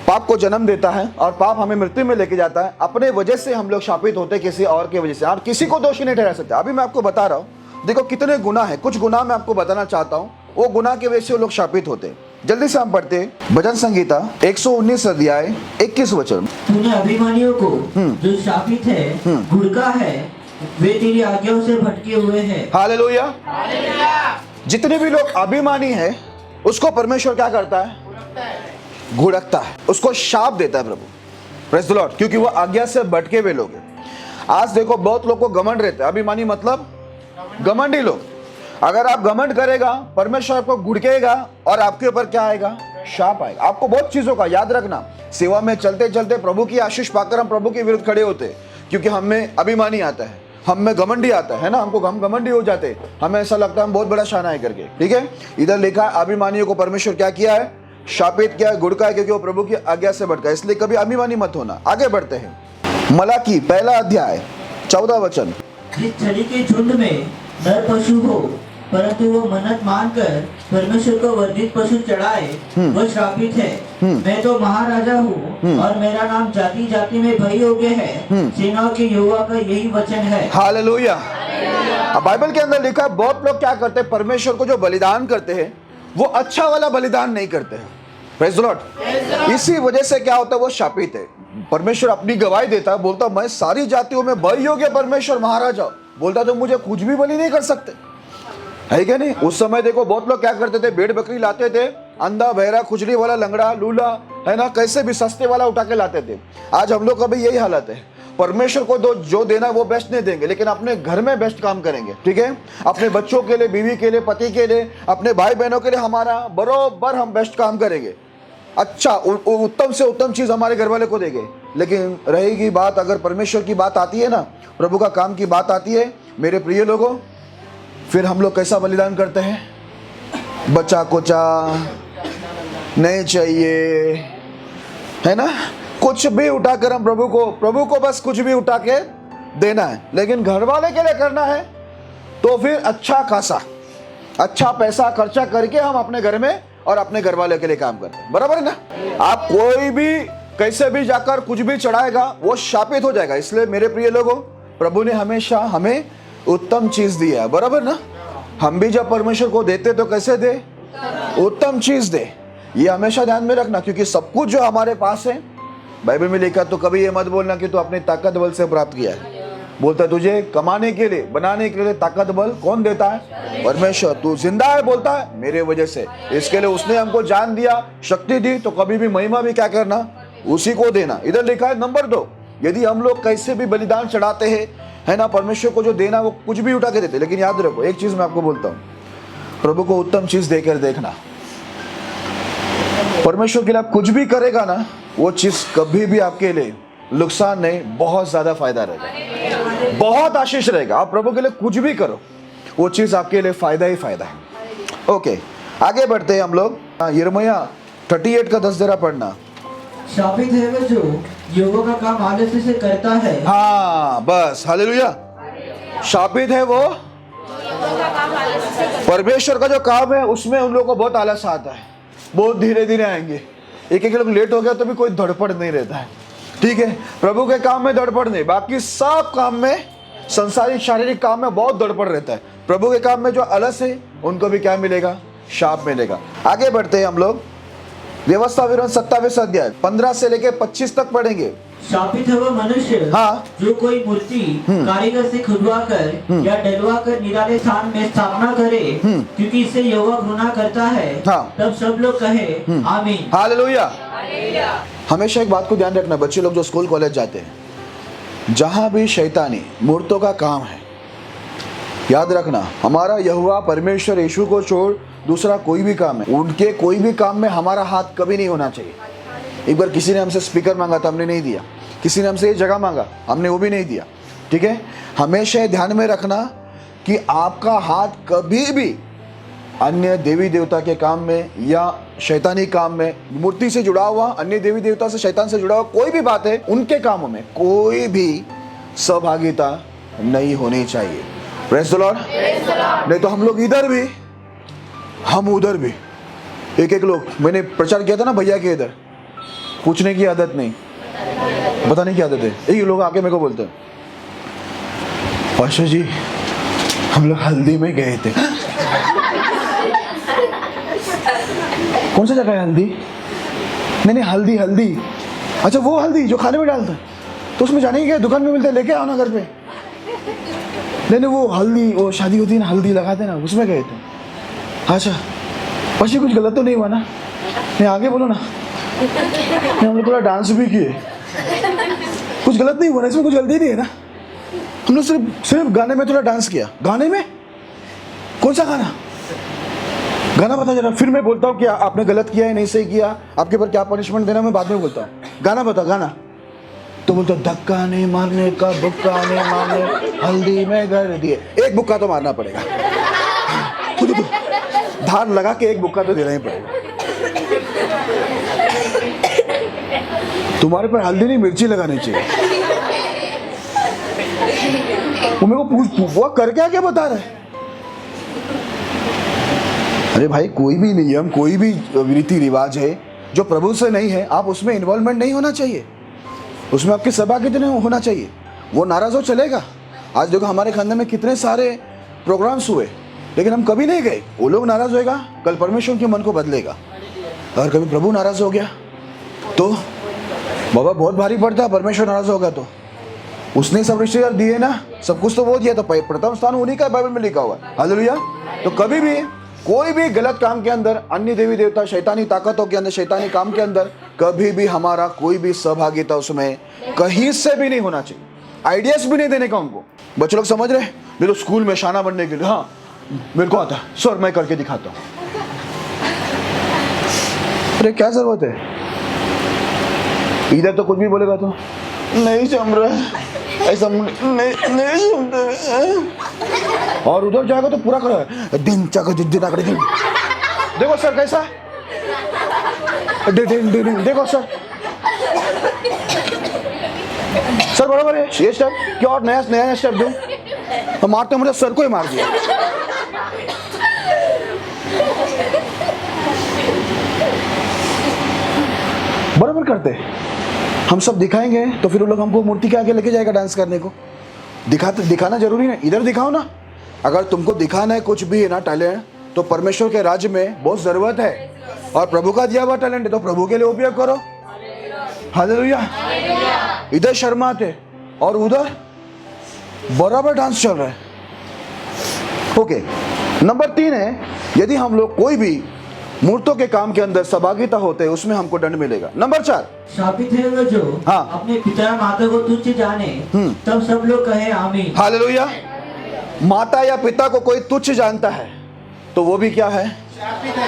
पाप को जन्म देता है और पाप हमें मृत्यु में लेके जाता है। अपने वजह से हम लोग शापित होते हैं किसी और की वजह से, और किसी को दोषी नहीं ठहरा सकते। अभी मैं आपको बता रहा हूं, देखो कितने गुनाह है, कुछ गुनाह मैं आपको बताना चाहता हूं, वो गुनाह की वजह से वो लोग शापित होते हैं। जल्दी से हम पढ़ते हैं भजन संगीता 119 अध्याय 21 वचन। तूने अभिमानियों को जो शापित है घुड़का है, वे तेरी आज्ञाओं से भटके हुए हैं। हालेलुया। जितने भी लोग अभिमानी हैं उसको परमेश्वर क्या करता है, घुड़कता है, उसको शाप देता है प्रभु। प्रेज़ द लॉर्ड, क्योंकि वो आज्ञा से भटके हुए लोग हैं। आज देखो बहुत लोग को घमंड रहते हैं, अभिमानी मतलब घमंडी लोग। अगर आप घमंड करेगा परमेश्वर आपको घुड़केगा और आपके ऊपर क्या आएगा, शाप आएगा। आपको बहुत चीजों का याद रखना, सेवा में चलते चलते प्रभु की आशीष पाकर हम प्रभु के विरुद्ध खड़े होते हैं, क्योंकि हम में अभिमानी आता है, हम में घमंडी आता है ना, हम घमंडी हो जाते हैं, हमें ऐसा लगता है हम बहुत बड़ा शाना है करके। ठीक है, इधर लिखा है अभिमानियों को परमेश्वर क्या किया है, शापित किया है, घुड़का है, क्योंकि वो प्रभु की आज्ञा से भटका। इसलिए कभी अभिमानी मत होना। आगे बढ़ते हैं, मलाकी 1 अध्याय 14 वचन। जिस छड़ी के झुंड में नर पशु हो परंतु वो मन्नत मानकर परमेश्वर को वर्धित पशु चढ़ाए, वह श्रापित है। मैं तो महाराजा हूँ और मेरा नाम जाति जाति में भय योग्य है, सेनाओं के यहोवा का यही वचन है। हालेलुया। अब बाइबल के अंदर लिखा है बहुत लोग क्या करते हैं, परमेश्वर को जो बलिदान करते हैं वो अच्छा वाला बलिदान नहीं करते हैं। Praise the Lord. इसी वजह से क्या होता है, वो शापित है। परमेश्वर अपनी गवाही देता है, बोलता मैं सारी जातियों में भय योग्य परमेश्वर महाराजा, बोलता तो मुझे कुछ भी बलि नहीं कर सकते, है क्या नहीं। उस समय देखो बहुत लोग क्या करते थे, भेड़ बकरी लाते थे, अंधा बहरा खुजली वाला लंगड़ा लूला है ना, कैसे भी सस्ते वाला उठा के लाते थे। आज हम लोग का भी यही हालत है। परमेश्वर को जो देना वो बेस्ट नहीं देंगे, लेकिन अपने घर में बेस्ट काम करेंगे। ठीक है, अपने बच्चों के लिए, बीवी के लिए, पति के लिए, अपने भाई बहनों के लिए हमारा बरोबर हम बेस्ट काम करेंगे। अच्छा उत्तम से उत्तम चीज हमारे घर वाले को देंगे। लेकिन रहेगी बात, अगर परमेश्वर की बात आती है ना, प्रभु का काम की बात आती है, मेरे प्रिय लोगों, फिर हम लोग कैसा बलिदान करते हैं, बच्चा कोचा नहीं चाहिए, है ना, कुछ भी उठाकर हम प्रभु को बस कुछ भी उठा के देना है। लेकिन घर वाले के लिए करना है तो फिर अच्छा खासा अच्छा पैसा खर्चा करके हम अपने घर में और अपने घर वाले के लिए काम करते हैं। बराबर है ना। आप कोई भी कैसे भी जाकर कुछ भी चढ़ाएगा वो शापित हो जाएगा। इसलिए मेरे प्रिय लोगों, प्रभु ने हमेशा हमें उत्तम चीज दी है। बराबर ना। हम भी जब परमेश्वर को देते तो कैसे दे, उत्तम चीज दे। ये हमेशा ध्यान में रखना, क्योंकि सब कुछ जो हमारे पास है, बाइबल में लिखा, तो कभी ये मत बोलना कि तू अपनी ताकत बल से प्राप्त किया है। बोलता तुझे कमाने के लिए, बनाने के लिए ताकत बल कौन देता है, परमेश्वर। तू जिंदा है, बोलता है मेरे वजह से, इसके लिए उसने हमको जान दिया, शक्ति दी, तो कभी भी महिमा भी क्या करना, उसी को देना। इधर लिखा है नंबर 2, यदि हम लोग कैसे भी बलिदान चढ़ाते हैं, है ना, परमेश्वर को जो देना वो कुछ भी उठा के देते। लेकिन याद रखो एक चीज मैं आपको बोलता हूँ, प्रभु को उत्तम चीज देकर देखना। परमेश्वर के लिए आप कुछ भी करेगा ना, वो चीज कभी भी आपके लिए नुकसान नहीं, बहुत ज्यादा फायदा रहेगा, बहुत आशीष रहेगा। आप प्रभु के लिए कुछ भी करो, वो चीज आपके लिए फायदा ही फायदा है। ओके, आगे बढ़ते हैं हम लोग। यिर्मयाह 38 का 10 जरा पढ़ना। शापित है वह जो यहोवा का काम आलस्य से करता है। हाँ बस, हालेलुया। शापित है वो, परमेश्वर का जो काम है उसमें उन लोगों को बहुत आलस आता है, बहुत धीरे धीरे आएंगे। एक लोग लेट हो गया तो भी कोई धड़पड़ नहीं रहता है। ठीक है, प्रभु के काम में धड़पड़ नहीं, बाकी सब काम में, संसारिक शारीरिक काम में बहुत धड़पड़ रहता है। प्रभु के काम में जो आलस है उनको भी क्या मिलेगा, शाप मिलेगा। आगे बढ़ते हैं हम लोग। व्यवस्था विवरण 27 अध्याय 15 से लेके 25 तक पढ़ेंगे। शापित है वह मनुष्य, हाँ, जो कोई मूर्ति कारीगर से खुदवा कर या डलवा कर निराले स्थान में स्थापना करे, क्योंकि इससे यहोवा घृणा करता है। हाँ। तब सब लोग कहे आमीन। हालेलुया। हमेशा एक बात को ध्यान रखना, बच्चे लोग जो स्कूल कॉलेज जाते हैं, जहां भी शैतानी मूर्तों का काम है, याद रखना हमारा यहोवा परमेश्वर यीशु को छोड़ दूसरा कोई भी काम है, उनके कोई भी काम में हमारा हाथ कभी नहीं होना चाहिए। एक बार किसी ने हमसे स्पीकर मांगा था, हमने नहीं दिया। किसी ने हमसे ये जगह मांगा, हमने वो भी नहीं दिया। ठीक है, हमेशा ध्यान में रखना कि आपका हाथ कभी भी अन्य देवी देवता के काम में या शैतानी काम में, मूर्ति से जुड़ा हुआ, अन्य देवी देवता से, शैतान से जुड़ा हुआ कोई भी बात है, उनके कामों में कोई भी सहभागिता नहीं होनी चाहिए। Praise the Lord. नहीं तो हम लोग इधर भी, हम उधर भी, एक एक लोग। मैंने प्रचार किया था ना भैया के इधर, पूछने की आदत नहीं, बताने की आदत है। ये लोग आके मेरे को बोलते हैं, पाशा जी हम लोग हल्दी में गए थे। कौन सा जगह है हल्दी? नहीं हल्दी, हल्दी। अच्छा वो हल्दी जो खाने में डालता है, तो उसमें जाने की क्या, दुकान में मिलते हैं, लेके आओ ना घर पे। नहीं वो हल्दी, वो शादी होती है ना, हल्दी लगाते ना, उसमें गए थे। अच्छा पशी कुछ गलत तो नहीं हुआ ना? नहीं आगे बोलो ना। नहीं हम लोग थोड़ा डांस भी किए, कुछ गलत नहीं हुआ ना, इसमें कुछ गलती नहीं है ना? हम लोग सिर्फ गाने में थोड़ा डांस किया। गाने में कौन सा गाना? गाना बता जरा, फिर मैं बोलता हूँ कि आपने गलत किया है, नहीं सही किया, आपके ऊपर क्या पनिशमेंट देना मैं बाद में बोलता हूँ। गाना बता, गाना। तो बोलता धक्का नहीं मारने का, बुक्का नहीं मारने, हल्दी में कर दिए। एक बुक्का तो मारना पड़ेगा, खुद धार लगा के एक बुक्का तो देना ही पड़ेगा। तुम्हारे पर हल्दी नहीं मिर्ची लगानी चाहिए। वो मेरे को पूछ वो कर क्या बता रहा है? अरे भाई कोई भी नियम, कोई भी रीति रिवाज है जो प्रभु से नहीं है, आप उसमें इन्वॉल्वमेंट नहीं होना चाहिए, उसमें आपकी सहभागिता नहीं होना चाहिए। वो नाराज हो चलेगा। आज देखो हमारे खानदान में कितने सारे प्रोग्राम्स हुए, लेकिन हम कभी नहीं गए। वो लोग नाराज होएगा, कल परमेश्वर के मन को बदलेगा। अगर कभी प्रभु नाराज हो गया तो बाबा बहुत भारी पड़ता है। परमेश्वर नाराज होगा तो उसने सब रिश्तेदार दिए ना, सब कुछ तो वो दिया, तो प्रथम स्थान उन्हीं का बाइबल में लिखा हुआ है। हालेलुया। तो कभी भी कोई भी गलत काम के अंदर, अन्य देवी देवता, शैतानी ताकतों के अंदर, शैतानी काम के अंदर कभी भी हमारा कोई भी सहभागिता उसमें कहीं से भी नहीं होना चाहिए। आइडियाज भी नहीं देने का उनको। बच्चे लोग समझ रहे? नहीं तो स्कूल में शाना बनने के लिए, हाँ मेरे को आता है सर, मैं करके दिखाता हूँ। अरे क्या जरूरत है? इधर तो कुछ भी बोलेगा तो नहीं जम रहा है, ऐसा नहीं सुनते, और उधर जाएगा तो पूरा करेगा दिन चक दिन। देखो सर कैसा है, देखो सर, सर बराबर है ये स्टेप क्या, और नया स्टेप दूं? तो मारते मुझे सर को ही मार दिया। बराबर करते हम सब दिखाएंगे तो फिर वो लोग हमको मूर्ति के आगे लेके जाएगा डांस करने को। दिखाना जरूरी नहीं, इधर दिखाओ ना। अगर तुमको दिखाना है कुछ भी है ना टैलेंट, तो परमेश्वर के राज्य में बहुत जरूरत है, और प्रभु का दिया हुआ टैलेंट है तो प्रभु के लिए उपयोग करो। हालेलुया। इधर शर्माते और उधर बराबर डांस चल रहा है। ओके, नंबर 3 है, यदि हम लोग कोई भी मूर्तों के काम के अंदर सहभागिता होते हैं उसमें हमको दंड मिलेगा। नंबर 4, शापित है वो जो अपने पिता माता को तुच्छ जाने, तब सब लोग कहे आमीन। हालेलुया। माता या पिता को कोई तुच्छ जानता है तो वो भी क्या है?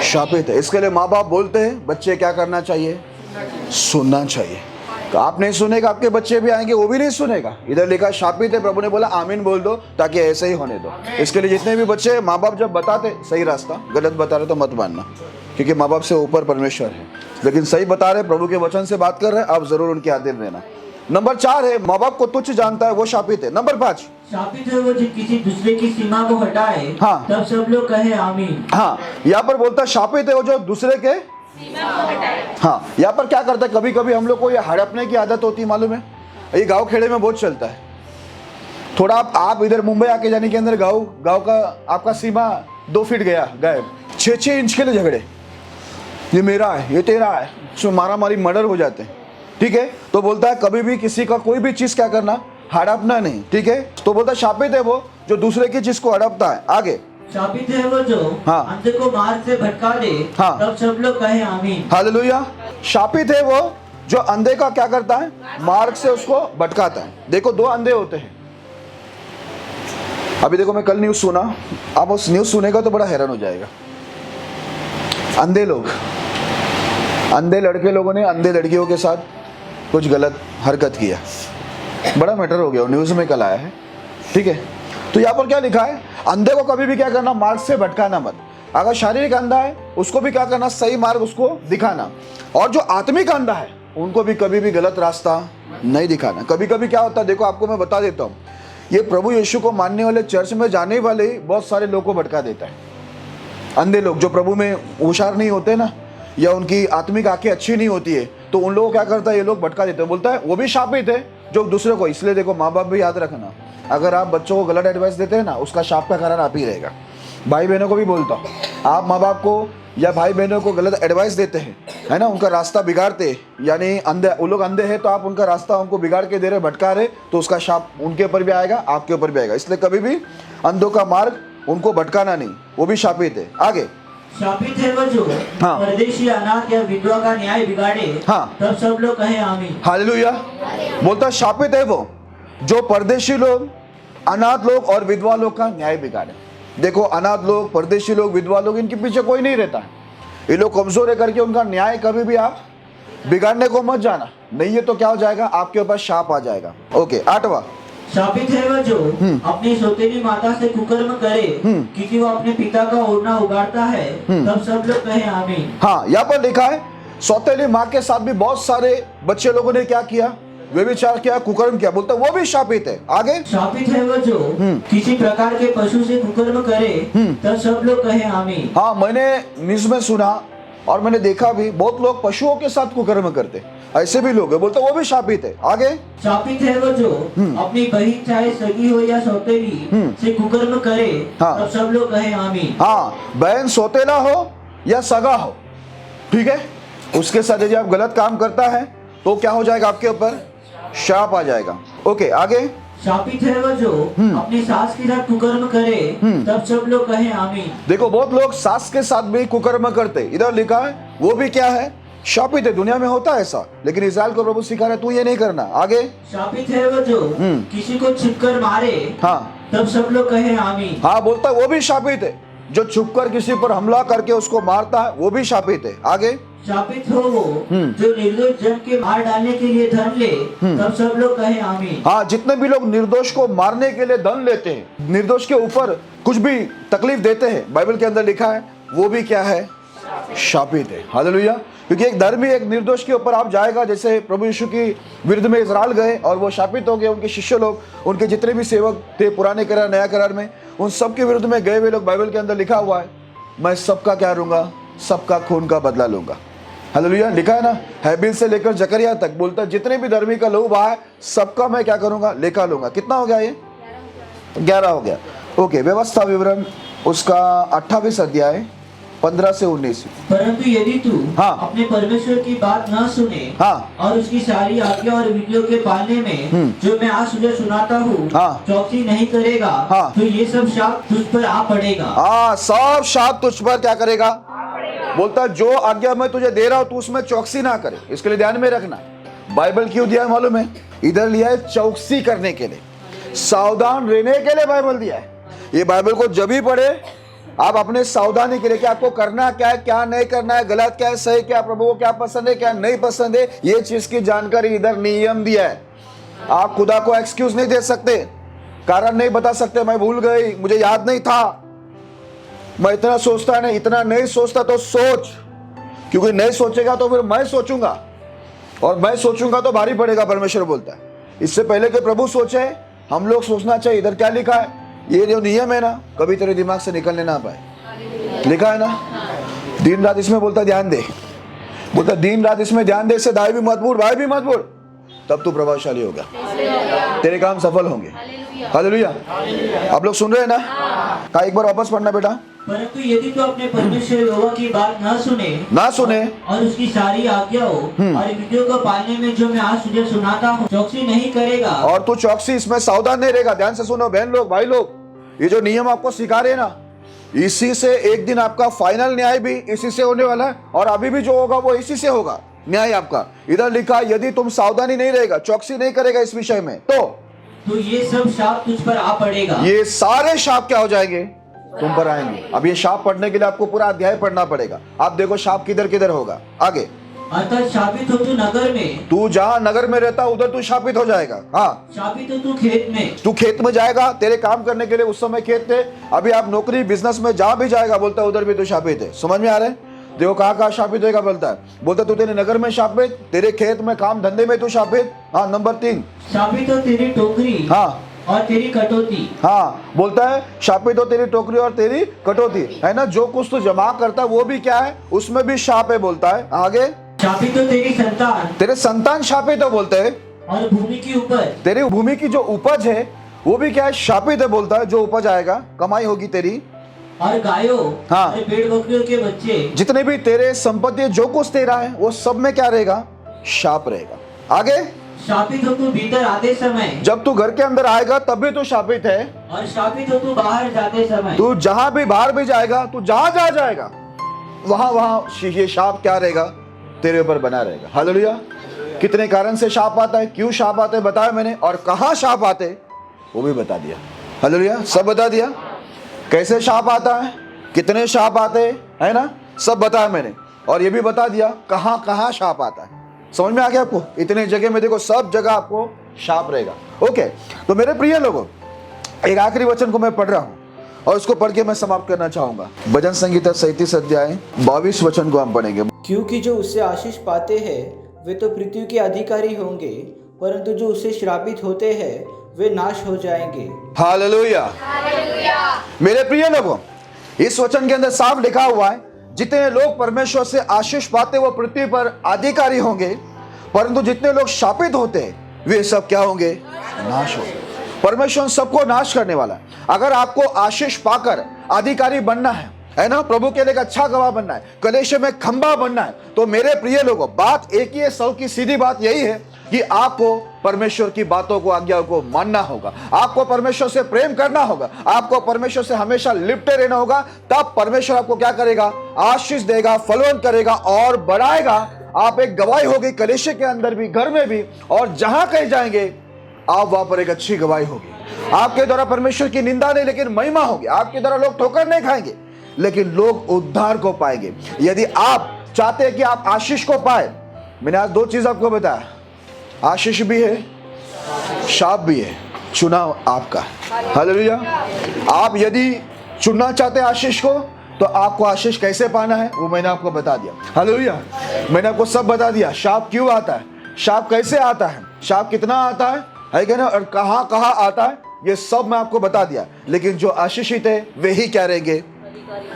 शापित है। इसके लिए माँ बाप बोलते हैं बच्चे क्या करना चाहिए? सुनना चाहिए। तो आप नहीं सुनेगा, आपके बच्चे भी आएंगे, वो भी नहीं सुनेगा। इधर लिखा शापित है, प्रभु ने बोला आमीन बोल दो ताकि ऐसे ही होने दो। इसके लिए जितने भी बच्चे, माँ बाप जब बताते सही रास्ता, गलत बता रहे तो मत मानना, क्योंकि माँ बाप से ऊपर परमेश्वर है। लेकिन सही बता रहे, प्रभु के वचन से बात कर रहे हैं, आप जरूर उनके आदेश देना। नंबर 4 है, माँ बाप को तुच्छ जानता है वो शापित है। नंबर 5, शापित है वो जो किसी दूसरे की सीमा को हटाए, तब सब लोग कहे आमीन। हाँ, यहाँ पर बोलता है शापित है वो जो दूसरे के हाँ, यहाँ पर क्या करता है, कभी कभी हम लोग को ये हड़पने की आदत होती है, मालूम है? ये गांव खेड़े में बहुत चलता है। थोड़ा आप इधर मुंबई आके जाने के अंदर गांव का आपका सीमा 2 फीट गया गायब, 6-6 इंच के लिए झगड़े, ये मेरा है, ये तेरा है, उसमें मारा मारी मर्डर हो जाते हैं। ठीक है, तो बोलता है कभी भी किसी का कोई भी चीज क्या करना, हड़पना नहीं। ठीक है, तो बोलता है शापित है वो जो दूसरे की चीज को हड़पता है। आगे, शापित है वो जो अंधे को मार्ग से भटका दे, तब सब लोग कहे आमीन। हालेलुया। शापित है वो जो अंधे का क्या करता है, मार्ग से उसको भटकाता है। देखो 2 अंधे होते हैं। अभी देखो मैं कल न्यूज सुना, आप उस न्यूज सुनेगा तो बड़ा हैरान हो जाएगा। अंधे लोग, अंधे लड़के लोगों ने अंधे लड़कियों के साथ कुछ गलत हरकत किया, बड़ा मैटर हो गया, न्यूज में कल आया है। ठीक है, तो यहाँ पर क्या लिखा है, अंधे को कभी भी क्या करना, मार्ग से भटकाना मत। अगर शारीरिक अंधा है उसको भी क्या करना, सही मार्ग उसको दिखाना। और जो आत्मिक अंधा है उनको भी कभी भी गलत रास्ता नहीं दिखाना। कभी कभी क्या होता है, देखो आपको मैं बता देता हूँ, ये प्रभु यीशु को मानने वाले, चर्च में जाने वाले बहुत सारे लोगों को भटका देता है। अंधे लोग जो प्रभु में होशियार नहीं होते ना, या उनकी आत्मिक आंखें अच्छी नहीं होती है, तो उन लोगों को क्या करता है, ये लोग भटका देते हैं। बोलता है वो भी शापित है जो दूसरे को। इसलिए देखो माँ बाप भी याद रखना, अगर आप बच्चों को गलत एडवाइस देते हैं ना, उसका शाप का कारण आप ही रहेगा। भाई बहनों को भी बोलता हूँ, आप माँ बाप को या भाई बहनों को गलत एडवाइस देते हैं, है ना, उनका रास्ता बिगाड़ते, यानी अंधे, वो लोग अंधे हैं तो आप उनका रास्ता उनको बिगाड़ के दे रहे, भटका रहे, तो उसका शाप उनके ऊपर भी आएगा, आपके ऊपर भी आएगा। इसलिए कभी भी अंधों का मार्ग उनको भटकाना नहीं, वो भी शापित है। आगे, शापित है वो जो हाँ। परदेशी अनाथ या विधवा का न्याय बिगाड़े, हाँ। तब सब लोग कहे आमीन। हालेलुया। बोलता शापित है वो जो परदेशी लोग, अनाथ लोग और विधवा लोग का न्याय बिगाड़े। देखो अनाथ लोग, परदेशी लोग, विधवा लोग, इनके पीछे कोई नहीं रहता है। ये लोग कमजोर है करके उनका न्याय कभी भी आप बिगाड़ने को मत जाना, नहीं ये तो क्या हो जाएगा, आपके ऊपर शाप आ जाएगा। ओके, 8वां, शापित है वह जो अपनी सौतेली माता से कुकर्म करे, क्योंकि वो अपने पिता का ओढ़ना उगाड़ता है, तब सब लोग कहे आमीन। हाँ, यहाँ पर लिखा है सौतेली माँ के साथ भी बहुत सारे बच्चे लोगों ने क्या किया, व्यभिचार किया, कुकर्म किया। बोलता वो भी शापित है। आगे, शापित है वो जो किसी प्रकार के पशु से कुकर्म करे, तब सब लोग कहे आमीन। हाँ, मैंने न्यूज में सुना और मैंने देखा भी, बहुत लोग पशुओं के साथ कुकर्म करते, ऐसे भी लोग है। बोलता वो भी शापित है। आगे, शापित है वो जो अपनी बहन चाहे सगी हो या सौतेली से कुकर्म करे, हाँ। तब सब लोग कहे आमीन। हाँ, बहन सौतेला हो या सगा हो, ठीक है, उसके साथ यदि आप गलत काम करता है तो क्या हो जाएगा, आपके ऊपर शाप आ जाएगा। ओके, आगे, शापित है वो जो अपनी सास के साथ कुकर्म करे, तब सब लोग कहे आमीन। देखो बहुत लोग सास के साथ भी कुकर्म करते, इधर लिखा है वो भी क्या है, शापित है। दुनिया में होता है ऐसा, लेकिन इस्राएल को प्रभु सिखा रहा है तू ये नहीं करना। आगे, शापित है वो जो किसी को छिपकर मारे, हाँ, तब सब लोग कहे आमीन। हाँ, बोलता है वो भी शापित है जो छुपकर किसी पर हमला करके उसको मारता है, वो भी शापित है। आगे, शापित हो वो जो निर्दोष जन के मार डालने के लिए धन ले, तब सब लोग कहे आमीन। हाँ, जितने भी लोग निर्दोष को मारने के लिए धन लेते हैं, निर्दोष के ऊपर कुछ भी तकलीफ देते हैं, बाइबल के अंदर लिखा है वो भी क्या है, शापित है। हालेलुया। क्योंकि एक धर्मी एक निर्दोष के ऊपर आप जाएगा, जैसे प्रभु यीशु की विरुद्ध में इजराइल गए और वो शापित हो गए, उनके शिष्य लोग, उनके जितने भी सेवक थे पुराने करार नया करार में, उन सब के विरुद्ध में गए हुए लोग, बाइबल के अंदर लिखा हुआ है मैं सबका क्या लूंगा, सबका खून का बदला लूंगा। हालेलुया। लिखा है ना, हैबिल से लेकर जकरिया तक, बोलता है जितने भी धर्मी का लहू बहा है सबका मैं क्या करूंगा, लेखा लूंगा। कितना हो गया ये, 11 हो गया। ओके, व्यवस्था विवरण उसका 28 अध्याय 15 से 19। परंतु यदि तू हाँ। अपने परमेश्वर की बात न सुने, हाँ। और उसकी सारी आज्ञा और विधियों के पालने में जो मैं आज तुझे सुनाता हूँ, हाँ। चौकसी नहीं करेगा, हाँ। तो ये सब शाप तुझ पर आ पड़ेगा। हाँ, सब शाप तुझ पर क्या करेगा, बोलता है जो आज्ञा मैं तुझे दे रहा हूं तू उसमें चौकसी ना करे। इसके लिए ध्यान में रखना, बाइबल क्यों दिया है मालूम है, इधर लिया है चौकसी करने के लिए, सावधान रहने के लिए बाइबल दिया है। ये बाइबल को जब भी पढ़े आप अपने सावधानी के लिए, कि आपको करना क्या है, क्या नहीं करना है, गलत क्या है, सही क्या, प्रभु को क्या पसंद है, क्या नहीं पसंद है, ये चीज की जानकारी इधर नियम दिया है। आप खुदा को एक्सक्यूज नहीं दे सकते, कारण नहीं बता सकते, मैं भूल गई, मुझे याद नहीं था, मैं इतना सोचता नहीं, इतना नहीं सोचता, तो सोच, क्योंकि नहीं सोचेगा तो फिर मैं सोचूंगा, और मैं सोचूंगा तो भारी पड़ेगा, परमेश्वर बोलता है। इससे पहले कि प्रभु सोचे, हम लोग सोचना चाहिए। इधर क्या लिखा है, ये जो नियम है ना, कभी तेरे दिमाग से निकलने ना पाए। लिखा है ना, दिन रात इसमें बोलता ध्यान दे, बोलता दिन रात इसमें ध्यान दे, इससे दाएं भी मत मुड़, बाएं भी मत मुड़, तब तू प्रभावशाली होगा, तेरे काम सफल होंगे। हालेलुया। आप लोग सुन रहे हैं ना, का एक बार वापस पढ़ना बेटा। परंतु यदि तू अपने परमेश्वर यहोवा की बात न सुने और उसकी सारी आज्ञाओं और विधियों को पालने में जो मैं आज तुझे सुनाता हूँ चौकसी नहीं करेगा, और तू चौकसी इसमें सावधान नहीं रहेगा, ध्यान से सुनो बहन लोग, भाई लोग, ये जो नियम आपको सिखा रहे हैं ना, इसी से एक दिन आपका फाइनल न्याय भी इसी से होने वाला है, और अभी भी जो होगा वो इसी से होगा न्याय आपका। इधर लिखा यदि तुम सावधानी नहीं रहेगा, चौकसी नहीं करेगा इस विषय में, तो ये सब शाप तुझ पर आ पड़ेगा। ये सारे शाप क्या हो जाएंगे, तुम पर आएंगे। अब ये शाप पढ़ने के लिए आपको पूरा अध्याय पढ़ना पड़ेगा। आप देखो शाप किधर किधर होगा। आगे, अर्थात शापित हो तू नगर में, तू जहां नगर में रहता उधर तू शापित हो जाएगा। हाँ, शापित हो तू खेत में, तू खेत में जाएगा, तेरे काम करने के लिए उस समय खेत थे, अभी आप नौकरी बिजनेस में जहां भी जाएगा बोलता है उधर भी तू शापित है। समझ में आ रहा है? देखो कहाँ शापित होगा बोलता है, बोलता तू तेरे नगर में शापित, तेरे खेत में काम धंधे में तू शापित। हाँ, नंबर 3, शापित हो तेरी टोकरी हाँ और तेरी कटौती। हाँ, बोलता है शापित हो तेरी टोकरी और तेरी कटौती, है ना। जो कुछ तू जमा करता है वो भी क्या है, उसमें भी शाप है बोलता है। आगे, शापित हो तेरी संतान, तेरे संतान शापित है बोलते हैं। और भूमि की उपज, तेरी भूमि की जो उपज है वो भी क्या है, शापित है बोलता है। जो उपज आएगा, कमाई होगी तेरी, और गायों हाँ। और भेड़ बकरियों के बच्चे, जितने भी तेरे संपत्ति जो कुछ तेरा है वो सब में क्या रहेगा, शाप रहेगा। आगे, शापित हो तू भीतर आते समय, जब तू घर के अंदर आएगा तब भी तू शापित है। और शापित हो तू बाहर जाते समय। तू जहां भी बाहर भी जाएगा, तू जहां जाएगा वहां ये शाप क्या रहेगा, तेरे ऊपर बना रहेगा। हालेलुया। कितने कारण से शाप आता है, क्यों शाप आते हैं बताया मैंने, और कहां शाप आते वो भी बता दिया। हालेलुया, सब बता दिया। कैसे शाप आता है, कितने शाप आते हैं, है ना, सब बताया मैंने। और ये भी बता दिया कहां कहां शाप आता है। समझ में आ गया आपको? इतने जगह में देखो, सब जगह आपको शाप रहेगा। ओके, तो मेरे प्रिय लोगों, एक आखिरी वचन को मैं पढ़ रहा हूं और उसको पढ़ के मैं समाप्त करना चाहूंगा। भजन संगीता 37 अध्याय 22 वचन को हम पढ़ेंगे। क्योंकि जो उससे आशीष पाते हैं वे तो पृथ्वी के अधिकारी होंगे, परंतु जो उससे श्रापित होते हैं वे नाश हो जाएंगे। हालेलुया। मेरे प्रिय लोगों, इस वचन के अंदर साफ लिखा हुआ है, जितने लोग परमेश्वर से आशीष पाते वो पृथ्वी पर अधिकारी होंगे, परंतु जितने लोग शापित होते हैं वे सब क्या होंगे, नाश होंगे। परमेश्वर सबको नाश करने वाला है। अगर आपको आशीष पाकर अधिकारी बनना है ना, प्रभु के लिए एक अच्छा गवाह बनना है, कलीसिया में खंबा बनना है, तो मेरे प्रिय लोगों, बात एक ही है, सौ की सीधी बात यही है कि आपको परमेश्वर की बातों को, आज्ञाओं को मानना होगा। आपको परमेश्वर से प्रेम करना होगा, आपको परमेश्वर से हमेशा लिपटे रहना होगा। तब परमेश्वर आपको क्या करेगा, आशीष देगा, फलवंत करेगा और बढ़ाएगा। आप एक गवाही होगी कलीसिया के अंदर भी, घर में भी, और जहां कहीं जाएंगे आप वहां पर एक अच्छी गवाही होगी। आपके द्वारा परमेश्वर की निंदा नहीं लेकिन महिमा होगी। आपके द्वारा लोग ठोकर नहीं खाएंगे लेकिन लोग उद्धार को पाएंगे। यदि आप चाहते हैं कि आप आशीष को पाए, मैंने आज 2 चीज आपको बताया, आशीष भी है, शाप भी है, चुनाव आपका। हालेलुया। आप यदि चुनना चाहते हैं आशीष को, तो आपको आशीष कैसे पाना है वो मैंने आपको बता दिया। हालेलुया। मैंने आपको सब बता दिया, शाप क्यों आता है, शाप कैसे आता है, शाप कितना आता है क्या ना, और कहाँ कहाँ आता है, ये सब मैं आपको बता दिया। लेकिन जो आशीषित है वे ही क्या रहेंगे,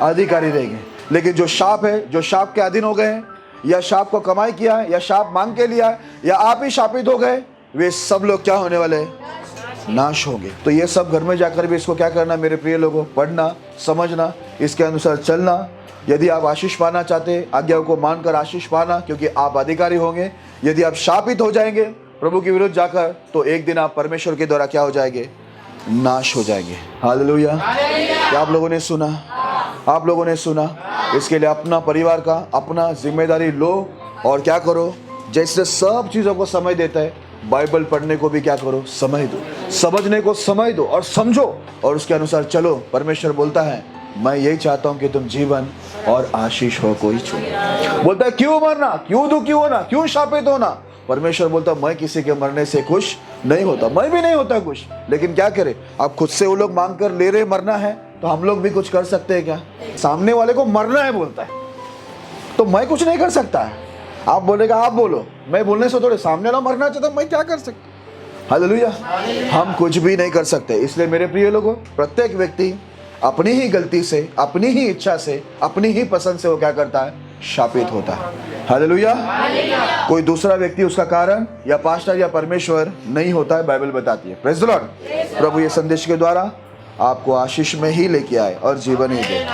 अधिकारी रहेंगे। लेकिन जो शाप है, जो शाप के अधीन हो गए हैं, या शाप को कमाई किया है, या शाप मांग के लिया है, या आप ही शापित हो गए, वे सब लोग क्या होने वाले हैं, नाश होंगे। तो ये सब घर में जाकर भी इसको क्या करना मेरे प्रिय लोगों, पढ़ना, समझना, इसके अनुसार चलना। यदि आप आशीष पाना चाहते हैं, आज्ञाओं को मानकर आशीष पाना, क्योंकि आप अधिकारी होंगे। यदि आप शापित हो जाएंगे प्रभु के विरुद्ध जाकर, तो एक दिन आप परमेश्वर के द्वारा क्या हो जाएंगे, नाश हो जाएंगे। हालेलुया। क्या आप लोगों ने सुना, आप लोगों ने सुना? इसके लिए अपना परिवार का अपना जिम्मेदारी लो और क्या करो, जैसे सब चीज़ों को समय देता है, बाइबल पढ़ने को भी क्या करो, समय दो, समझने को समय दो और समझो और उसके अनुसार चलो। परमेश्वर बोलता है मैं यही चाहता हूँ कि तुम जीवन और आशीष हो कोई चुनो। बोलता है क्यों मरना, क्यों दुखी होना, क्यों शापित होना। परमेश्वर बोलता मैं किसी के मरने से खुश नहीं होता, मैं भी नहीं होता खुश। लेकिन क्या करे, आप खुद से वो लोग मांग कर ले रहे मरना है, तो हम लोग भी कुछ कर सकते हैं क्या? सामने वाले को मरना है बोलता है, तो मैं कुछ नहीं कर सकता है। आप बोलेगा आप बोलो, मैं बोलने से थोड़े, सामने वाला मरना चाहता मैं क्या कर सकता। हालेलुया। हम कुछ भी नहीं कर सकते। इसलिए मेरे प्रिय लोगों, प्रत्येक व्यक्ति अपनी ही गलती से, अपनी ही इच्छा से, अपनी ही पसंद से वो क्या करता है, शापित होता है। हालेलुया। कोई दूसरा व्यक्ति उसका कारण या पास्टर या परमेश्वर नहीं होता है, बाइबल बताती है। Praise the Lord. प्रभु ये संदेश के द्वारा आपको आशीष में ही लेके आए और जीवन ही दे।